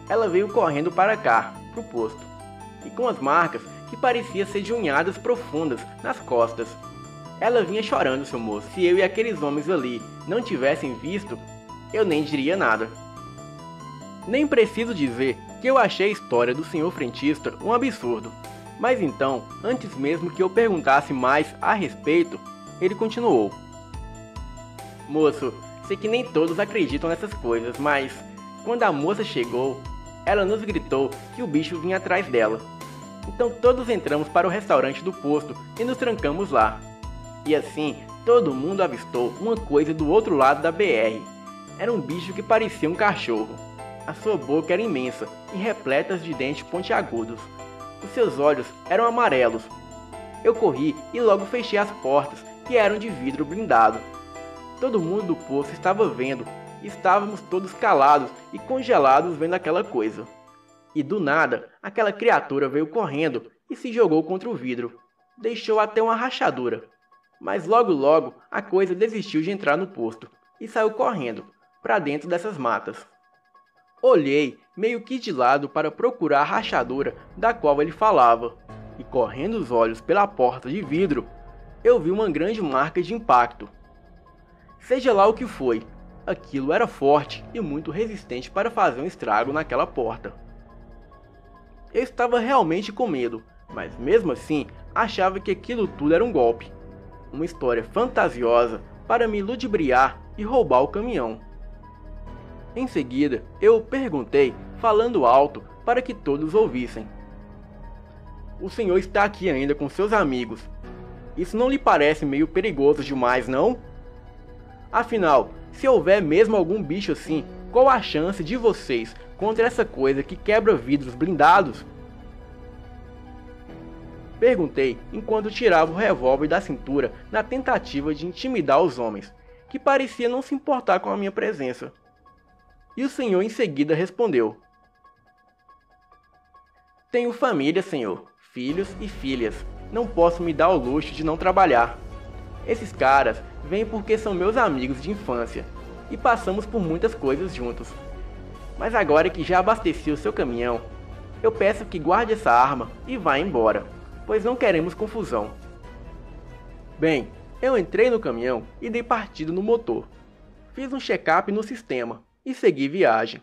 A: Ela veio correndo para cá, pro posto, e com as marcas que pareciam ser de unhadas profundas nas costas. Ela vinha chorando, seu moço. Se eu e aqueles homens ali não tivessem visto, eu nem diria nada. Nem preciso dizer que eu achei a história do senhor frentista um absurdo. Mas então, antes mesmo que eu perguntasse mais a respeito, ele continuou: Moço, sei que nem todos acreditam nessas coisas, mas quando a moça chegou, ela nos gritou que o bicho vinha atrás dela. Então todos entramos para o restaurante do posto e nos trancamos lá. E assim, todo mundo avistou uma coisa do outro lado da BR. Era um bicho que parecia um cachorro. A sua boca era imensa e repleta de dentes pontiagudos, Os seus olhos eram amarelos. Eu corri e logo fechei as portas, que eram de vidro blindado. Todo mundo do poço estava vendo. Estávamos todos calados e congelados vendo aquela coisa. E do nada, aquela criatura veio correndo e se jogou contra o vidro. Deixou até uma rachadura. Mas logo a coisa desistiu de entrar no posto e saiu correndo para dentro dessas matas. Olhei meio que de lado para procurar a rachadura da qual ele falava, e correndo os olhos pela porta de vidro, eu vi uma grande marca de impacto. Seja lá o que foi, aquilo era forte e muito resistente para fazer um estrago naquela porta. Eu estava realmente com medo, mas mesmo assim achava que aquilo tudo era um golpe. Uma história fantasiosa para me ludibriar e roubar o caminhão. Em seguida, eu perguntei, falando alto para que todos ouvissem. O senhor está aqui ainda com seus amigos. Isso não lhe parece meio perigoso demais, não? Afinal, se houver mesmo algum bicho assim, qual a chance de vocês contra essa coisa que quebra vidros blindados? Perguntei enquanto tirava o revólver da cintura na tentativa de intimidar os homens, que pareciam não se importar com a minha presença. E o senhor em seguida respondeu: tenho família, senhor, filhos e filhas. Não posso me dar o luxo de não trabalhar. Esses caras vêm porque são meus amigos de infância e passamos por muitas coisas juntos. Mas agora que já abasteci o seu caminhão, eu peço que guarde essa arma e vá embora, pois não queremos confusão. Bem, eu entrei no caminhão e dei partida no motor. Fiz um check-up no sistema e segui viagem.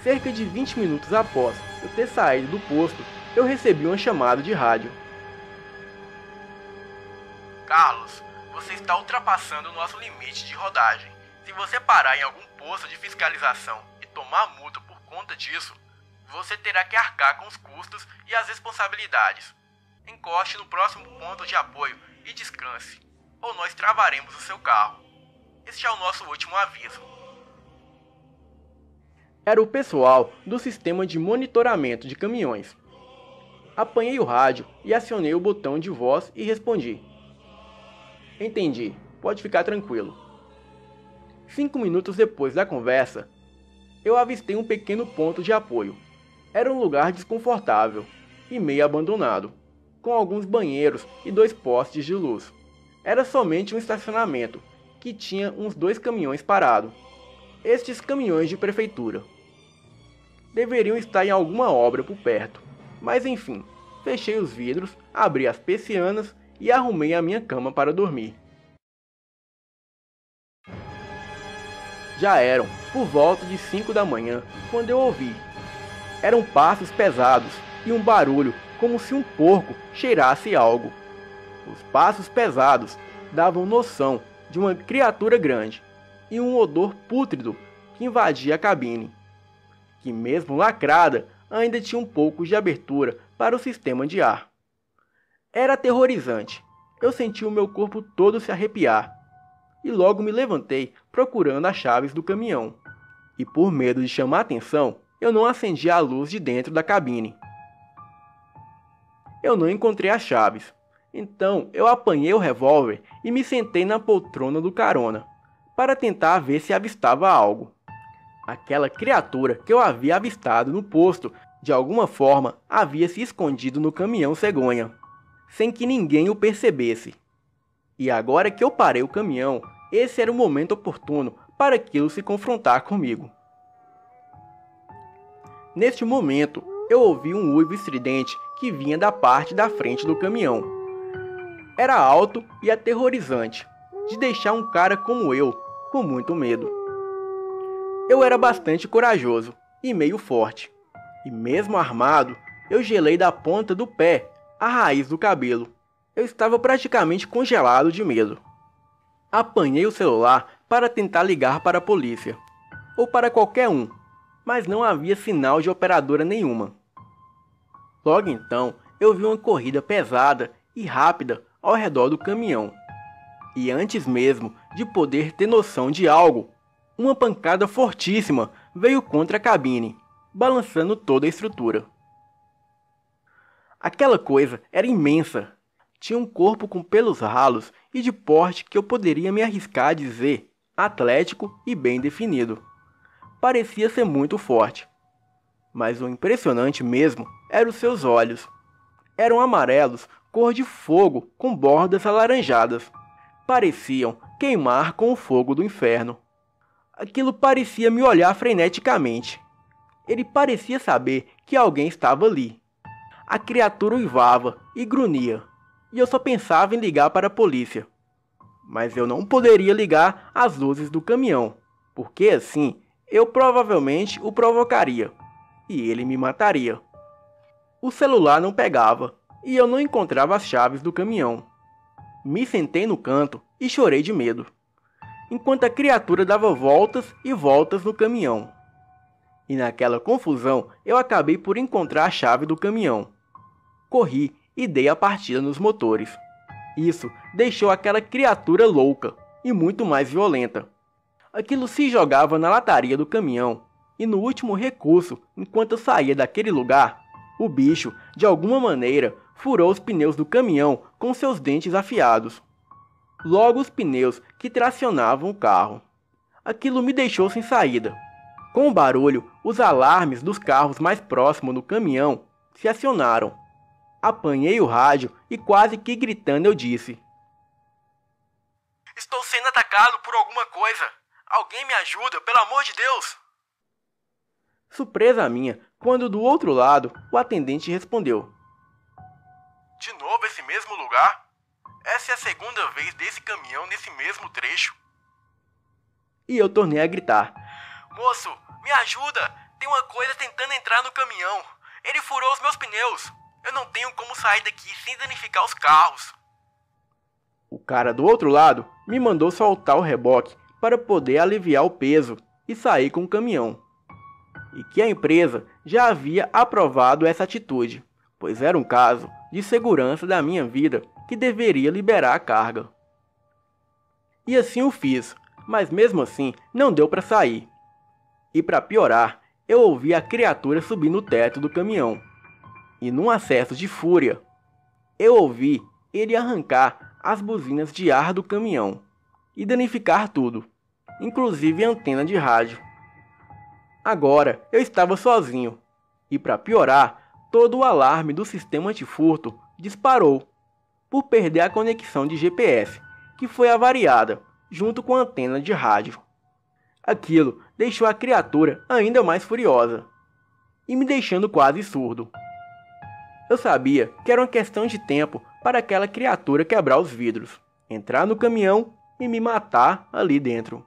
A: Cerca de 20 minutos após eu ter saído do posto, eu recebi uma chamada de rádio. Carlos, você está ultrapassando o nosso limite de rodagem. Se você parar em algum posto de fiscalização e tomar multa por conta disso, você terá que arcar com os custos e as responsabilidades. Encoste no próximo ponto de apoio e descanse, ou nós travaremos o seu carro. Este é o nosso último aviso. Era o pessoal do sistema de monitoramento de caminhões. Apanhei o rádio e acionei o botão de voz e respondi. Entendi, pode ficar tranquilo. 5 minutos depois da conversa, eu avistei um pequeno ponto de apoio. Era um lugar desconfortável e meio abandonado, com alguns banheiros e 2 postes de luz. Era somente um estacionamento, que tinha uns 2 caminhões parados. Estes caminhões de prefeitura. Deveriam estar em alguma obra por perto, mas enfim, fechei os vidros, abri as persianas e arrumei a minha cama para dormir. Já eram por volta de 5 da manhã quando eu ouvi. Eram passos pesados e um barulho como se um porco cheirasse algo. Os passos pesados davam noção de uma criatura grande e um odor pútrido que invadia a cabine, que mesmo lacrada ainda tinha um pouco de abertura para o sistema de ar. Era aterrorizante. Eu senti o meu corpo todo se arrepiar e logo me levantei procurando as chaves do caminhão. E por medo de chamar atenção, eu não acendi a luz de dentro da cabine. Eu não encontrei as chaves. Então eu apanhei o revólver e me sentei na poltrona do carona, para tentar ver se avistava algo. Aquela criatura que eu havia avistado no posto, de alguma forma, havia se escondido no caminhão cegonha, sem que ninguém o percebesse. E agora que eu parei o caminhão, esse era o momento oportuno para aquilo se confrontar comigo. Neste momento, eu ouvi um uivo estridente que vinha da parte da frente do caminhão. Era alto e aterrorizante, de deixar um cara como eu com muito medo. Eu era bastante corajoso e meio forte, e mesmo armado, eu gelei da ponta do pé à raiz do cabelo. Eu estava praticamente congelado de medo. Apanhei o celular para tentar ligar para a polícia, ou para qualquer um, mas não havia sinal de operadora nenhuma. Logo então, eu vi uma corrida pesada e rápida ao redor do caminhão. E antes mesmo de poder ter noção de algo, uma pancada fortíssima veio contra a cabine, balançando toda a estrutura. Aquela coisa era imensa. Tinha um corpo com pelos ralos e de porte que eu poderia me arriscar a dizer atlético e bem definido. Parecia ser muito forte. Mas o impressionante mesmo eram os seus olhos. Eram amarelos, cor de fogo, com bordas alaranjadas. Pareciam queimar com o fogo do inferno. Aquilo parecia me olhar freneticamente. Ele parecia saber que alguém estava ali. A criatura uivava e grunhia, e eu só pensava em ligar para a polícia. Mas eu não poderia ligar as luzes do caminhão, porque assim eu provavelmente o provocaria, e ele me mataria. O celular não pegava, e eu não encontrava as chaves do caminhão. Me sentei no canto e chorei de medo, enquanto a criatura dava voltas e voltas no caminhão. E naquela confusão eu acabei por encontrar a chave do caminhão. Corri e dei a partida nos motores. Isso deixou aquela criatura louca e muito mais violenta. Aquilo se jogava na lataria do caminhão e no último recurso, enquanto eu saía daquele lugar, o bicho, de alguma maneira, furou os pneus do caminhão com seus dentes afiados. Logo os pneus que tracionavam o carro. Aquilo me deixou sem saída. Com o barulho, os alarmes dos carros mais próximos do caminhão se acionaram. Apanhei o rádio e quase que gritando eu disse: "Estou sendo atacado por alguma coisa. Alguém me ajuda, pelo amor de Deus!" Surpresa minha, quando do outro lado o atendente respondeu: "De novo esse mesmo lugar? Essa é a segunda vez desse caminhão nesse mesmo trecho." E eu tornei a gritar: "Moço, me ajuda! Tem uma coisa tentando entrar no caminhão. Ele furou os meus pneus. Eu não tenho como sair daqui sem danificar os carros." O cara do outro lado me mandou soltar o reboque para poder aliviar o peso e sair com o caminhão. E que a empresa já havia aprovado essa atitude, pois era um caso de segurança da minha vida que deveria liberar a carga. E assim o fiz, mas mesmo assim não deu para sair. E para piorar, eu ouvi a criatura subir no teto do caminhão. E num acesso de fúria, eu ouvi ele arrancar as buzinas de ar do caminhão e danificar tudo, inclusive a antena de rádio. Agora eu estava sozinho, e para piorar, todo o alarme do sistema antifurto disparou, por perder a conexão de GPS, que foi avariada, junto com a antena de rádio. Aquilo deixou a criatura ainda mais furiosa, e me deixando quase surdo. Eu sabia que era uma questão de tempo para aquela criatura quebrar os vidros, entrar no caminhão e me matar ali dentro.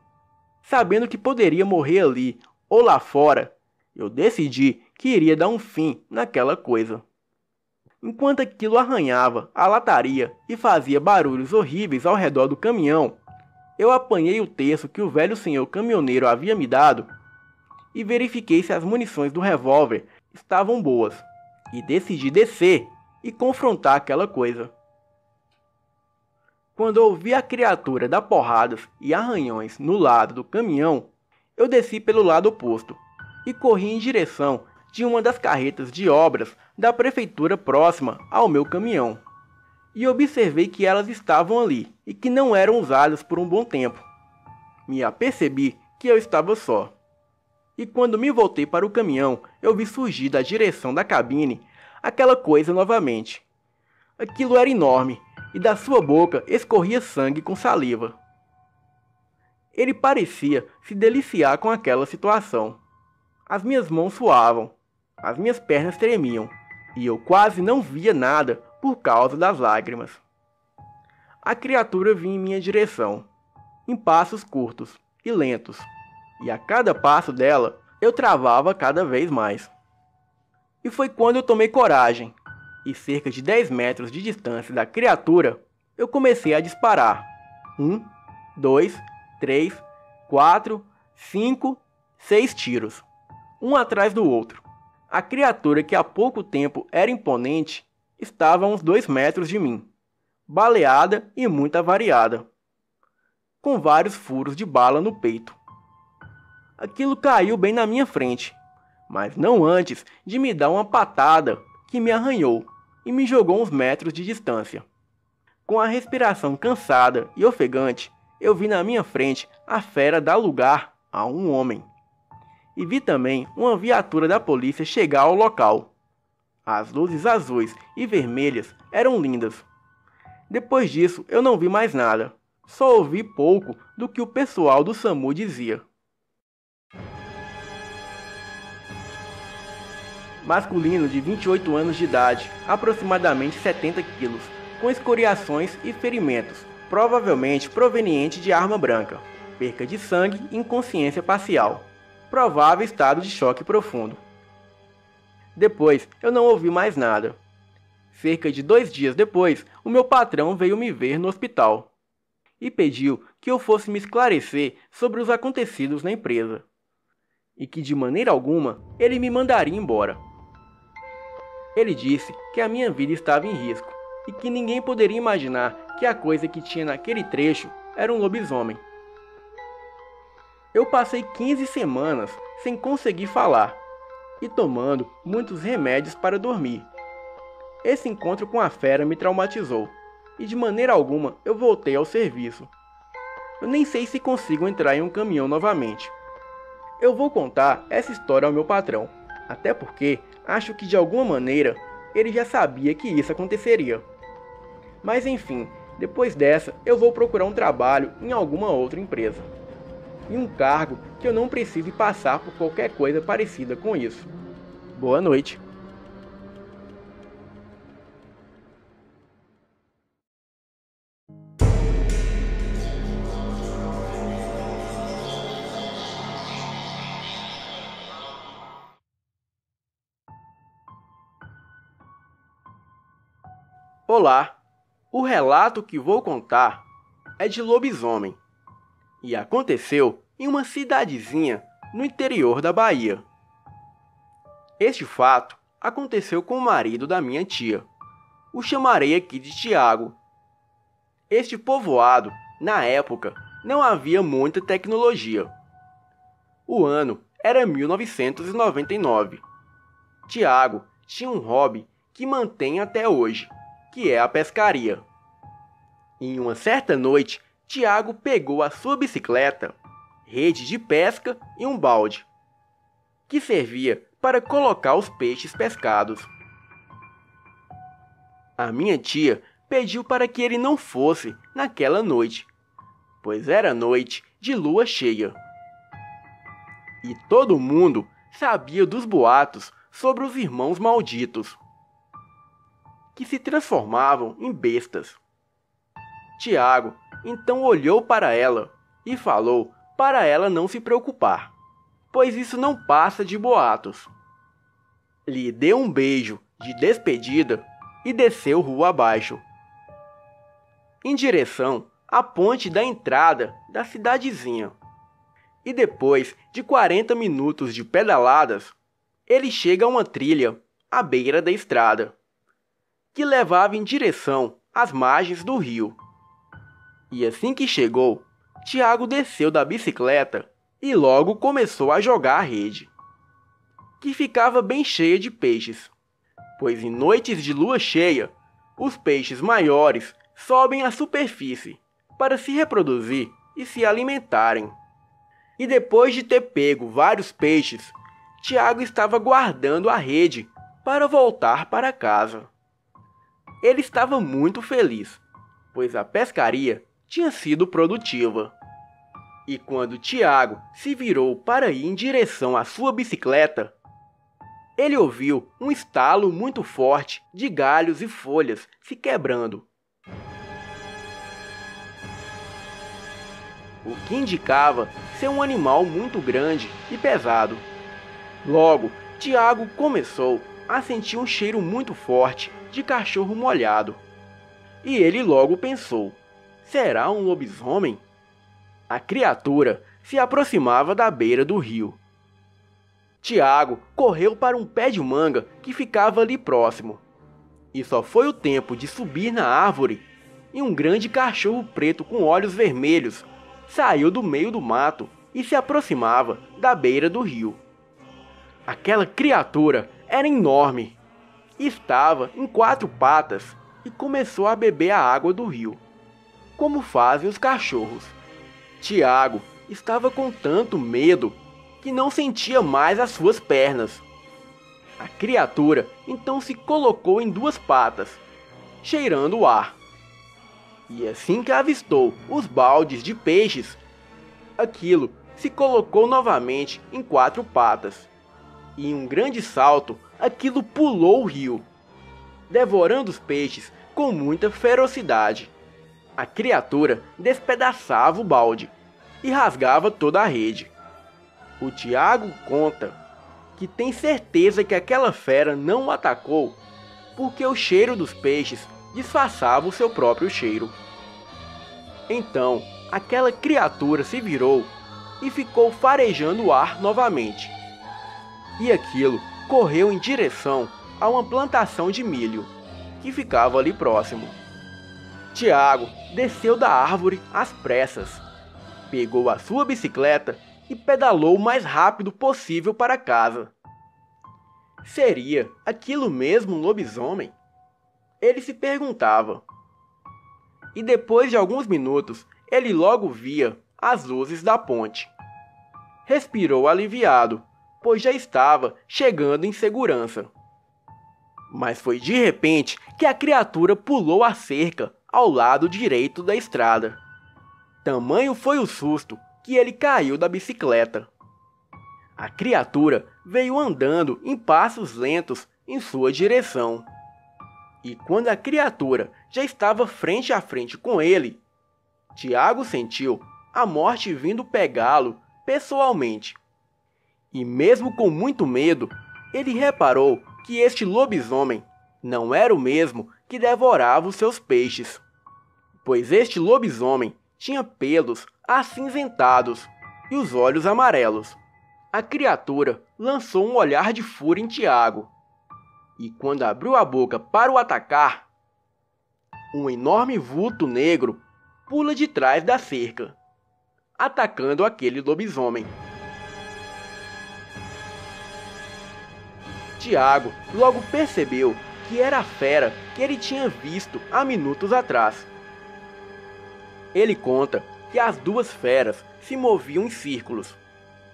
A: Sabendo que poderia morrer ali ou lá fora, eu decidi que iria dar um fim naquela coisa. Enquanto aquilo arranhava a lataria e fazia barulhos horríveis ao redor do caminhão, eu apanhei o terço que o velho senhor caminhoneiro havia me dado e verifiquei se as munições do revólver estavam boas. E decidi descer e confrontar aquela coisa. Quando ouvi a criatura dar porradas e arranhões no lado do caminhão, eu desci pelo lado oposto e corri em direção de uma das carretas de obras da prefeitura próxima ao meu caminhão. E observei que elas estavam ali e que não eram usadas por um bom tempo. Me apercebi que eu estava só. E quando me voltei para o caminhão, eu vi surgir da direção da cabine aquela coisa novamente. Aquilo era enorme, e da sua boca escorria sangue com saliva. Ele parecia se deliciar com aquela situação. As minhas mãos suavam, as minhas pernas tremiam, e eu quase não via nada por causa das lágrimas. A criatura vinha em minha direção, em passos curtos e lentos, e a cada passo dela eu travava cada vez mais. E foi quando eu tomei coragem, e cerca de 10 metros de distância da criatura, eu comecei a disparar. 1, 2, 3, 4, 5, 6 tiros, um atrás do outro. A criatura, que há pouco tempo era imponente, estava a uns 2 metros de mim, baleada e muito avariada, com vários furos de bala no peito. aquilo caiu bem na minha frente, mas não antes de me dar uma patada que me arranhou e me jogou uns metros de distância. Com a respiração cansada e ofegante, eu vi na minha frente a fera dar lugar a um homem. E vi também uma viatura da polícia chegar ao local. As luzes azuis e vermelhas eram lindas. Depois disso, eu não vi mais nada. Só ouvi pouco do que o pessoal do SAMU dizia. Masculino de 28 anos de idade, aproximadamente 70 quilos, com escoriações e ferimentos, provavelmente proveniente de arma branca, perca de sangue e inconsciência parcial, provável estado de choque profundo. Depois, eu não ouvi mais nada. Cerca de 2 dias depois, o meu patrão veio me ver no hospital e pediu que eu fosse me esclarecer sobre os acontecidos na empresa e que de maneira alguma ele me mandaria embora. Ele disse que a minha vida estava em risco e que ninguém poderia imaginar que a coisa que tinha naquele trecho era um lobisomem. Eu passei 15 semanas sem conseguir falar e tomando muitos remédios para dormir. Esse encontro com a fera me traumatizou e de maneira alguma eu voltei ao serviço. Eu nem sei se consigo entrar em um caminhão novamente. Eu vou contar essa história ao meu patrão, até porque acho que de alguma maneira ele já sabia que isso aconteceria. Mas enfim, depois dessa eu vou procurar um trabalho em alguma outra empresa. E um cargo que eu não precise passar por qualquer coisa parecida com isso. Boa noite. Olá, o relato que vou contar é de lobisomem e aconteceu em uma cidadezinha no interior da Bahia. Este fato aconteceu com o marido da minha tia. O chamarei aqui de Tiago. Este povoado, na época, não havia muita tecnologia. O ano era 1999. Tiago tinha um hobby que mantém até hoje, que é a pescaria. Em uma certa noite, Tiago pegou a sua bicicleta, rede de pesca e um balde, que servia para colocar os peixes pescados. A minha tia pediu para que ele não fosse naquela noite, pois era noite de lua cheia. E todo mundo sabia dos boatos sobre os irmãos malditos, que se transformavam em bestas. Tiago então olhou para ela e falou para ela não se preocupar, pois isso não passa de boatos. Lhe deu um beijo de despedida e desceu rua abaixo, em direção à ponte da entrada da cidadezinha. E depois de 40 minutos de pedaladas, ele chega a uma trilha à beira da estrada, que levava em direção às margens do rio. E assim que chegou, Tiago desceu da bicicleta e logo começou a jogar a rede, que ficava bem cheia de peixes, pois em noites de lua cheia, os peixes maiores sobem à superfície para se reproduzir e se alimentarem. E depois de ter pego vários peixes, Tiago estava guardando a rede para voltar para casa. Ele estava muito feliz, pois a pescaria tinha sido produtiva. E quando Tiago se virou para ir em direção à sua bicicleta, ele ouviu um estalo muito forte de galhos e folhas se quebrando, o que indicava ser um animal muito grande e pesado. Logo, Tiago começou a sentir um cheiro muito forte de cachorro molhado. E ele logo pensou: será um lobisomem? A criatura se aproximava da beira do rio. Tiago correu para um pé de manga que ficava ali próximo. E só foi o tempo de subir na árvore e um grande cachorro preto com olhos vermelhos saiu do meio do mato e se aproximava da beira do rio. Aquela criatura era enorme. Estava em 4 patas e começou a beber a água do rio, como fazem os cachorros. Tiago estava com tanto medo que não sentia mais as suas pernas. A criatura então se colocou em 2 patas, cheirando o ar. E assim que avistou os baldes de peixes, aquilo se colocou novamente em 4 patas. E em um grande salto, aquilo pulou o rio, devorando os peixes com muita ferocidade. A criatura despedaçava o balde e rasgava toda a rede. O Tiago conta que tem certeza que aquela fera não o atacou porque o cheiro dos peixes disfarçava o seu próprio cheiro. Então, aquela criatura se virou e ficou farejando o ar novamente. E aquilo correu em direção a uma plantação de milho que ficava ali próximo. Tiago desceu da árvore às pressas, pegou a sua bicicleta e pedalou o mais rápido possível para casa. Seria aquilo mesmo um lobisomem? Ele se perguntava. E depois de alguns minutos, ele logo via as luzes da ponte. Respirou aliviado, pois já estava chegando em segurança. Mas foi de repente que a criatura pulou a cerca ao lado direito da estrada. Tamanho foi o susto que ele caiu da bicicleta. A criatura veio andando em passos lentos em sua direção. E quando a criatura já estava frente a frente com ele, Tiago sentiu a morte vindo pegá-lo pessoalmente. E mesmo com muito medo, ele reparou que este lobisomem não era o mesmo que devorava os seus peixes, pois este lobisomem tinha pelos acinzentados e os olhos amarelos. A criatura lançou um olhar de fúria em Tiago, e quando abriu a boca para o atacar, um enorme vulto negro pula de trás da cerca, atacando aquele lobisomem. Tiago logo percebeu que era a fera que ele tinha visto há minutos atrás. Ele conta que as 2 feras se moviam em círculos,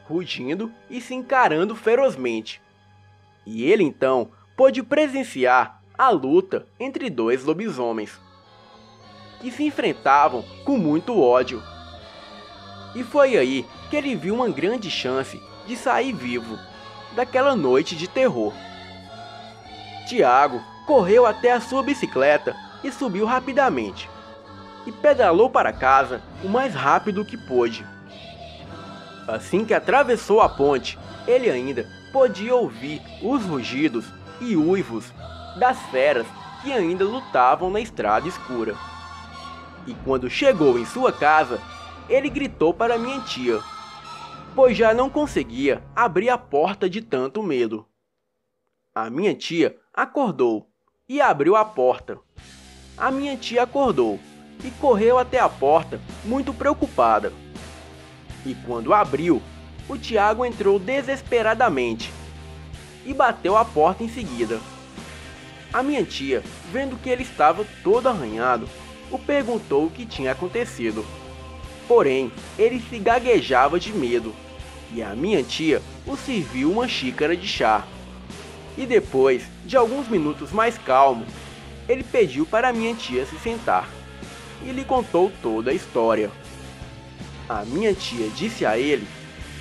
A: rugindo e se encarando ferozmente. E ele então pôde presenciar a luta entre 2 lobisomens, que se enfrentavam com muito ódio. E foi aí que ele viu uma grande chance de sair vivo daquela noite de terror. Tiago correu até a sua bicicleta e subiu rapidamente, e pedalou para casa o mais rápido que pôde. Assim que atravessou a ponte, ele ainda podia ouvir os rugidos e uivos das feras que ainda lutavam na estrada escura. E quando chegou em sua casa, ele gritou para minha tia, pois já não conseguia abrir a porta de tanto medo. A minha tia acordou e abriu a porta. A minha tia acordou e correu até a porta muito preocupada. E quando abriu, o Tiago entrou desesperadamente e bateu a porta em seguida. A minha tia, vendo que ele estava todo arranhado, o perguntou o que tinha acontecido. Porém, ele se gaguejava de medo, e a minha tia o serviu uma xícara de chá. E depois de alguns minutos mais calmo, ele pediu para a minha tia se sentar e lhe contou toda a história. A minha tia disse a ele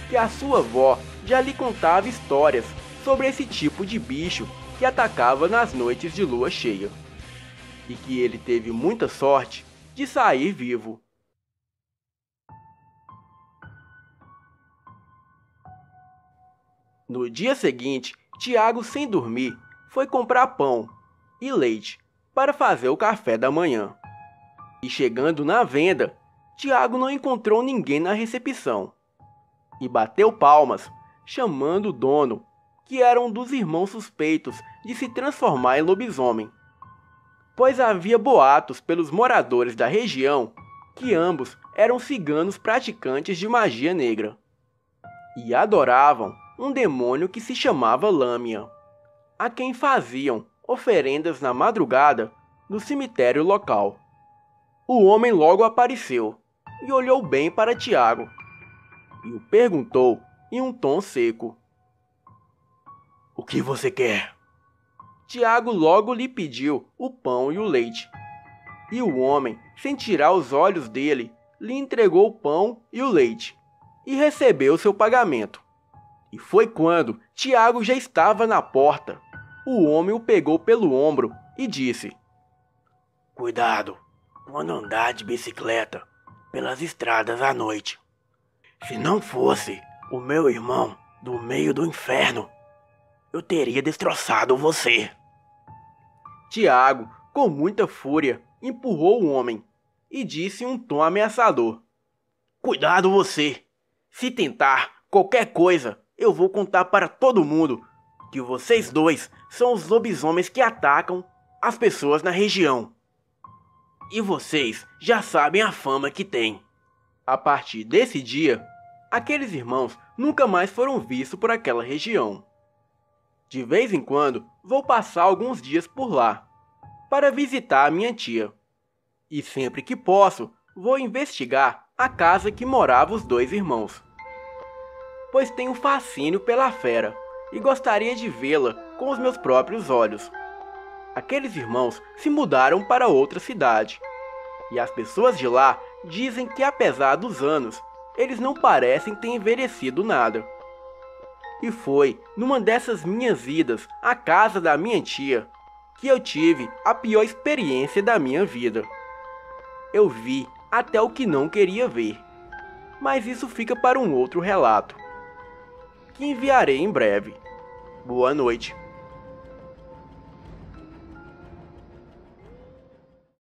A: que a sua avó já lhe contava histórias sobre esse tipo de bicho que atacava nas noites de lua cheia, e que ele teve muita sorte de sair vivo. No dia seguinte, Tiago, sem dormir, foi comprar pão e leite para fazer o café da manhã. E chegando na venda, Tiago não encontrou ninguém na recepção e bateu palmas, chamando o dono, que era um dos irmãos suspeitos de se transformar em lobisomem, pois havia boatos pelos moradores da região que ambos eram ciganos praticantes de magia negra. e adoravam um demônio que se chamava Lâmia, a quem faziam oferendas na madrugada no cemitério local. O homem logo apareceu e olhou bem para Tiago e o perguntou em um tom seco: "O que você quer?" Tiago logo lhe pediu o pão e o leite, e o homem, sem tirar os olhos dele, lhe entregou o pão e o leite, e recebeu seu pagamento. E foi quando Tiago já estava na porta, o homem o pegou pelo ombro e disse: "Cuidado quando andar de bicicleta pelas estradas à noite. Se não fosse o meu irmão do meio do inferno, eu teria destroçado você." Tiago, com muita fúria, empurrou o homem e disse em um tom ameaçador: "Cuidado você! Se tentar qualquer coisa, eu vou contar para todo mundo que vocês dois são os lobisomens que atacam as pessoas na região. E vocês já sabem a fama que têm." A partir desse dia, aqueles irmãos nunca mais foram vistos por aquela região. De vez em quando, vou passar alguns dias por lá, para visitar a minha tia. E sempre que posso, vou investigar a casa que moravam os dois irmãos, pois tenho fascínio pela fera e gostaria de vê-la com os meus próprios olhos. Aqueles irmãos se mudaram para outra cidade, e as pessoas de lá dizem que, apesar dos anos, eles não parecem ter envelhecido nada. E foi numa dessas minhas idas à casa da minha tia que eu tive a pior experiência da minha vida. Eu vi até o que não queria ver, mas isso fica para um outro relato, que enviarei em breve. Boa noite.